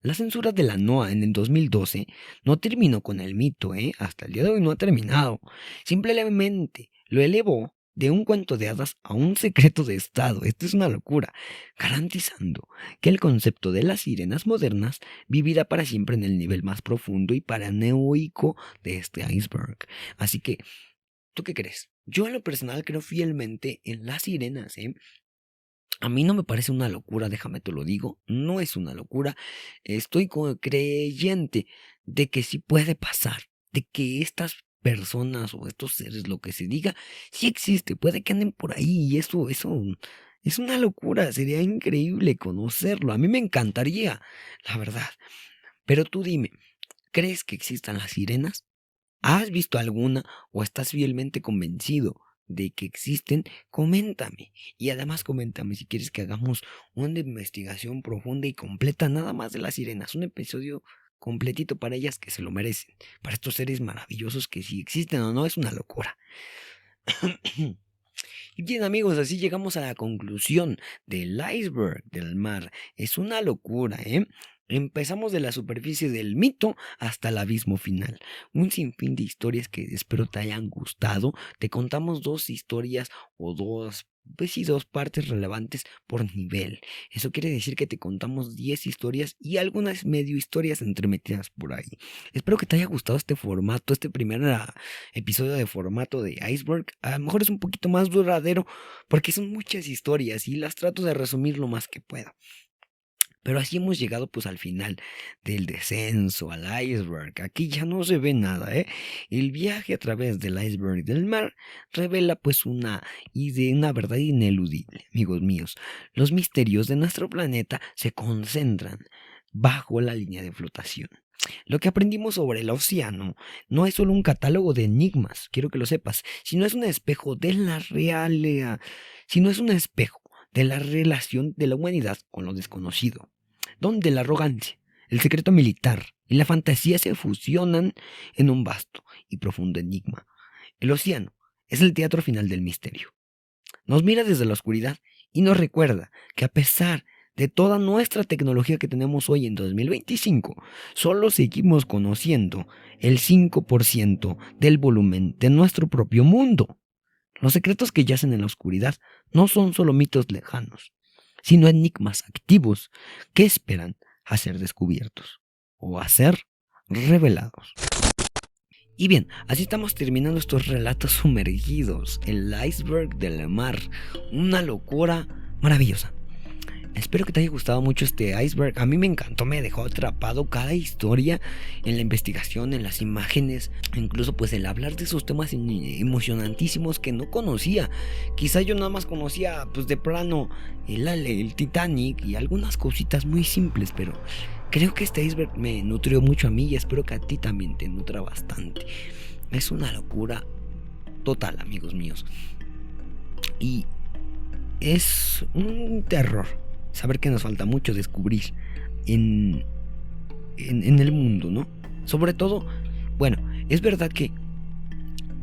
La censura de la NOAA en el 2012 no terminó con el mito, hasta el día de hoy no ha terminado. Simplemente lo elevó de un cuento de hadas a un secreto de Estado. Esto es una locura, garantizando que el concepto de las sirenas modernas vivirá para siempre en el nivel más profundo y paranoico de este iceberg. Así que, ¿tú qué crees? Yo en lo personal creo fielmente en las sirenas, A mí no me parece una locura, déjame te lo digo, no es una locura. Estoy creyente de que sí puede pasar, de que estas personas o estos seres, lo que se diga, sí existe, puede que anden por ahí y eso es una locura, sería increíble conocerlo, a mí me encantaría, la verdad. Pero tú dime, ¿crees que existan las sirenas? ¿Has visto alguna o estás fielmente convencido de que existen? Coméntame. Y además coméntame si quieres que hagamos una investigación profunda y completa nada más de las sirenas. Un episodio completito para ellas que se lo merecen. Para estos seres maravillosos que si existen o no es una locura. Y bien amigos, así llegamos a la conclusión del iceberg del mar. Es una locura, Empezamos de la superficie del mito hasta el abismo final. Un sinfín de historias que espero te hayan gustado. Te contamos dos historias o dos partes relevantes por nivel. Eso quiere decir que te contamos 10 historias y algunas medio historias entremetidas por ahí. Espero que te haya gustado este formato, este primer episodio de formato de iceberg. A lo mejor es un poquito más duradero porque son muchas historias y las trato de resumir lo más que pueda. Pero así hemos llegado pues al final del descenso al iceberg. Aquí ya no se ve nada, El viaje a través del iceberg del mar revela pues una verdad ineludible, amigos míos. Los misterios de nuestro planeta se concentran bajo la línea de flotación. Lo que aprendimos sobre el océano no es solo un catálogo de enigmas, quiero que lo sepas, sino es un espejo de la realidad, de la relación de la humanidad con lo desconocido, donde la arrogancia, el secreto militar y la fantasía se fusionan en un vasto y profundo enigma. El océano es el teatro final del misterio. Nos mira desde la oscuridad y nos recuerda que a pesar de toda nuestra tecnología que tenemos hoy en 2025, solo seguimos conociendo el 5% del volumen de nuestro propio mundo. Los secretos que yacen en la oscuridad no son solo mitos lejanos, sino enigmas activos que esperan a ser descubiertos o a ser revelados. Y bien, así estamos terminando estos relatos sumergidos, el iceberg del mar, una locura maravillosa. Espero que te haya gustado mucho este iceberg. A mí me encantó, me dejó atrapado cada historia en la investigación, en las imágenes, incluso pues el hablar de esos temas emocionantísimos que no conocía. Quizá yo nada más conocía pues de plano el Titanic y algunas cositas muy simples, pero Creo que este iceberg me nutrió mucho a mí y espero que a ti también te nutra bastante. Es una locura total, amigos míos. Y es un terror saber que nos falta mucho descubrir en el mundo, ¿no? Sobre todo, bueno, es verdad que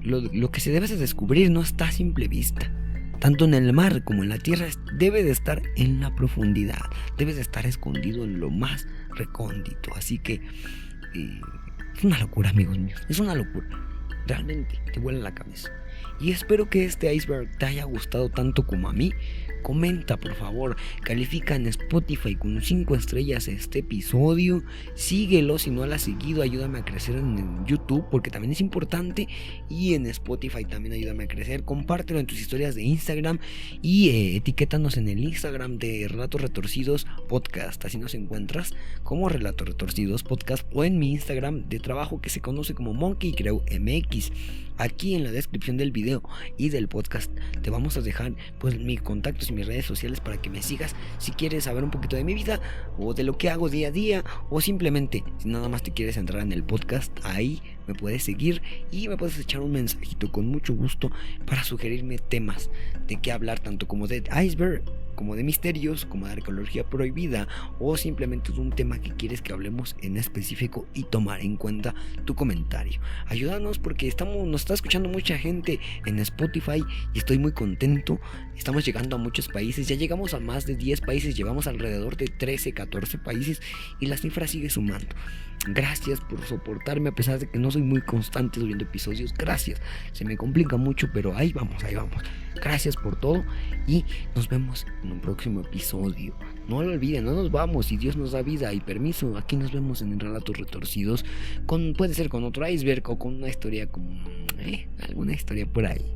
lo que se debe de descubrir no está a simple vista. Tanto en el mar como en la tierra debe de estar en la profundidad, debe de estar escondido en lo más recóndito. Así que es una locura, amigos míos, es una locura. Realmente te vuela la cabeza. Y espero que este iceberg te haya gustado tanto como a mí. Comenta, por favor, califica en Spotify con 5 estrellas este episodio. Síguelo si no lo has seguido, ayúdame a crecer en YouTube porque también es importante. Y en Spotify también ayúdame a crecer. Compártelo en tus historias de Instagram y etiquétanos en el Instagram de Relatos Retorcidos Podcast. Así nos encuentras como Relatos Retorcidos Podcast o en mi Instagram de trabajo que se conoce como Monkey Crew MX. Aquí en la descripción del video y del podcast te vamos a dejar pues mis contactos y mis redes sociales para que me sigas si quieres saber un poquito de mi vida o de lo que hago día a día, o simplemente si nada más te quieres entrar en el podcast, ahí me puedes seguir y me puedes echar un mensajito con mucho gusto para sugerirme temas de qué hablar, tanto como de iceberg, como de misterios, como de arqueología prohibida, o simplemente de un tema que quieres que hablemos en específico y tomar en cuenta tu comentario. Ayúdanos porque nos está escuchando mucha gente en Spotify y estoy muy contento. Estamos llegando a muchos países, ya llegamos a más de 10 países, llevamos alrededor de 13, 14 países y la cifra sigue sumando. Gracias por soportarme a pesar de que no soy muy constante subiendo episodios. Gracias, se me complica mucho, pero ahí vamos. Gracias por todo y nos vemos en un próximo episodio. No lo olviden, no nos vamos. Si Dios nos da vida y permiso, aquí nos vemos en Relatos Retorcidos. Puede ser con otro iceberg o con una historia como alguna historia por ahí.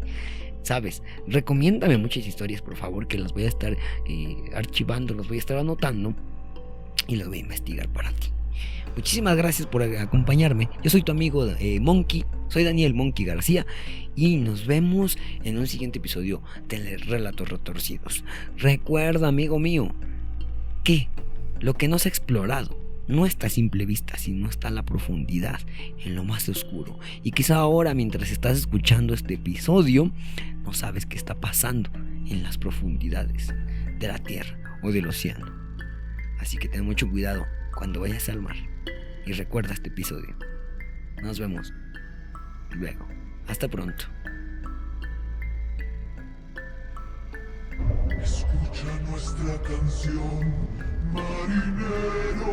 Sabes, recomiéndame muchas historias, por favor, que las voy a estar archivando, las voy a estar anotando y las voy a investigar para ti. Muchísimas gracias por acompañarme. Yo soy tu amigo Monkey, soy Daniel Monkey García y nos vemos en un siguiente episodio de Relatos Retorcidos. Recuerda, amigo mío, que lo que no se ha explorado no está a simple vista, sino está en la profundidad, en lo más oscuro. Y quizá ahora, mientras estás escuchando este episodio, no sabes qué está pasando en las profundidades de la tierra o del océano. Así que ten mucho cuidado cuando vayas al mar. Y recuerda este episodio. Nos vemos luego. Hasta pronto. Escucha nuestra canción, marinero.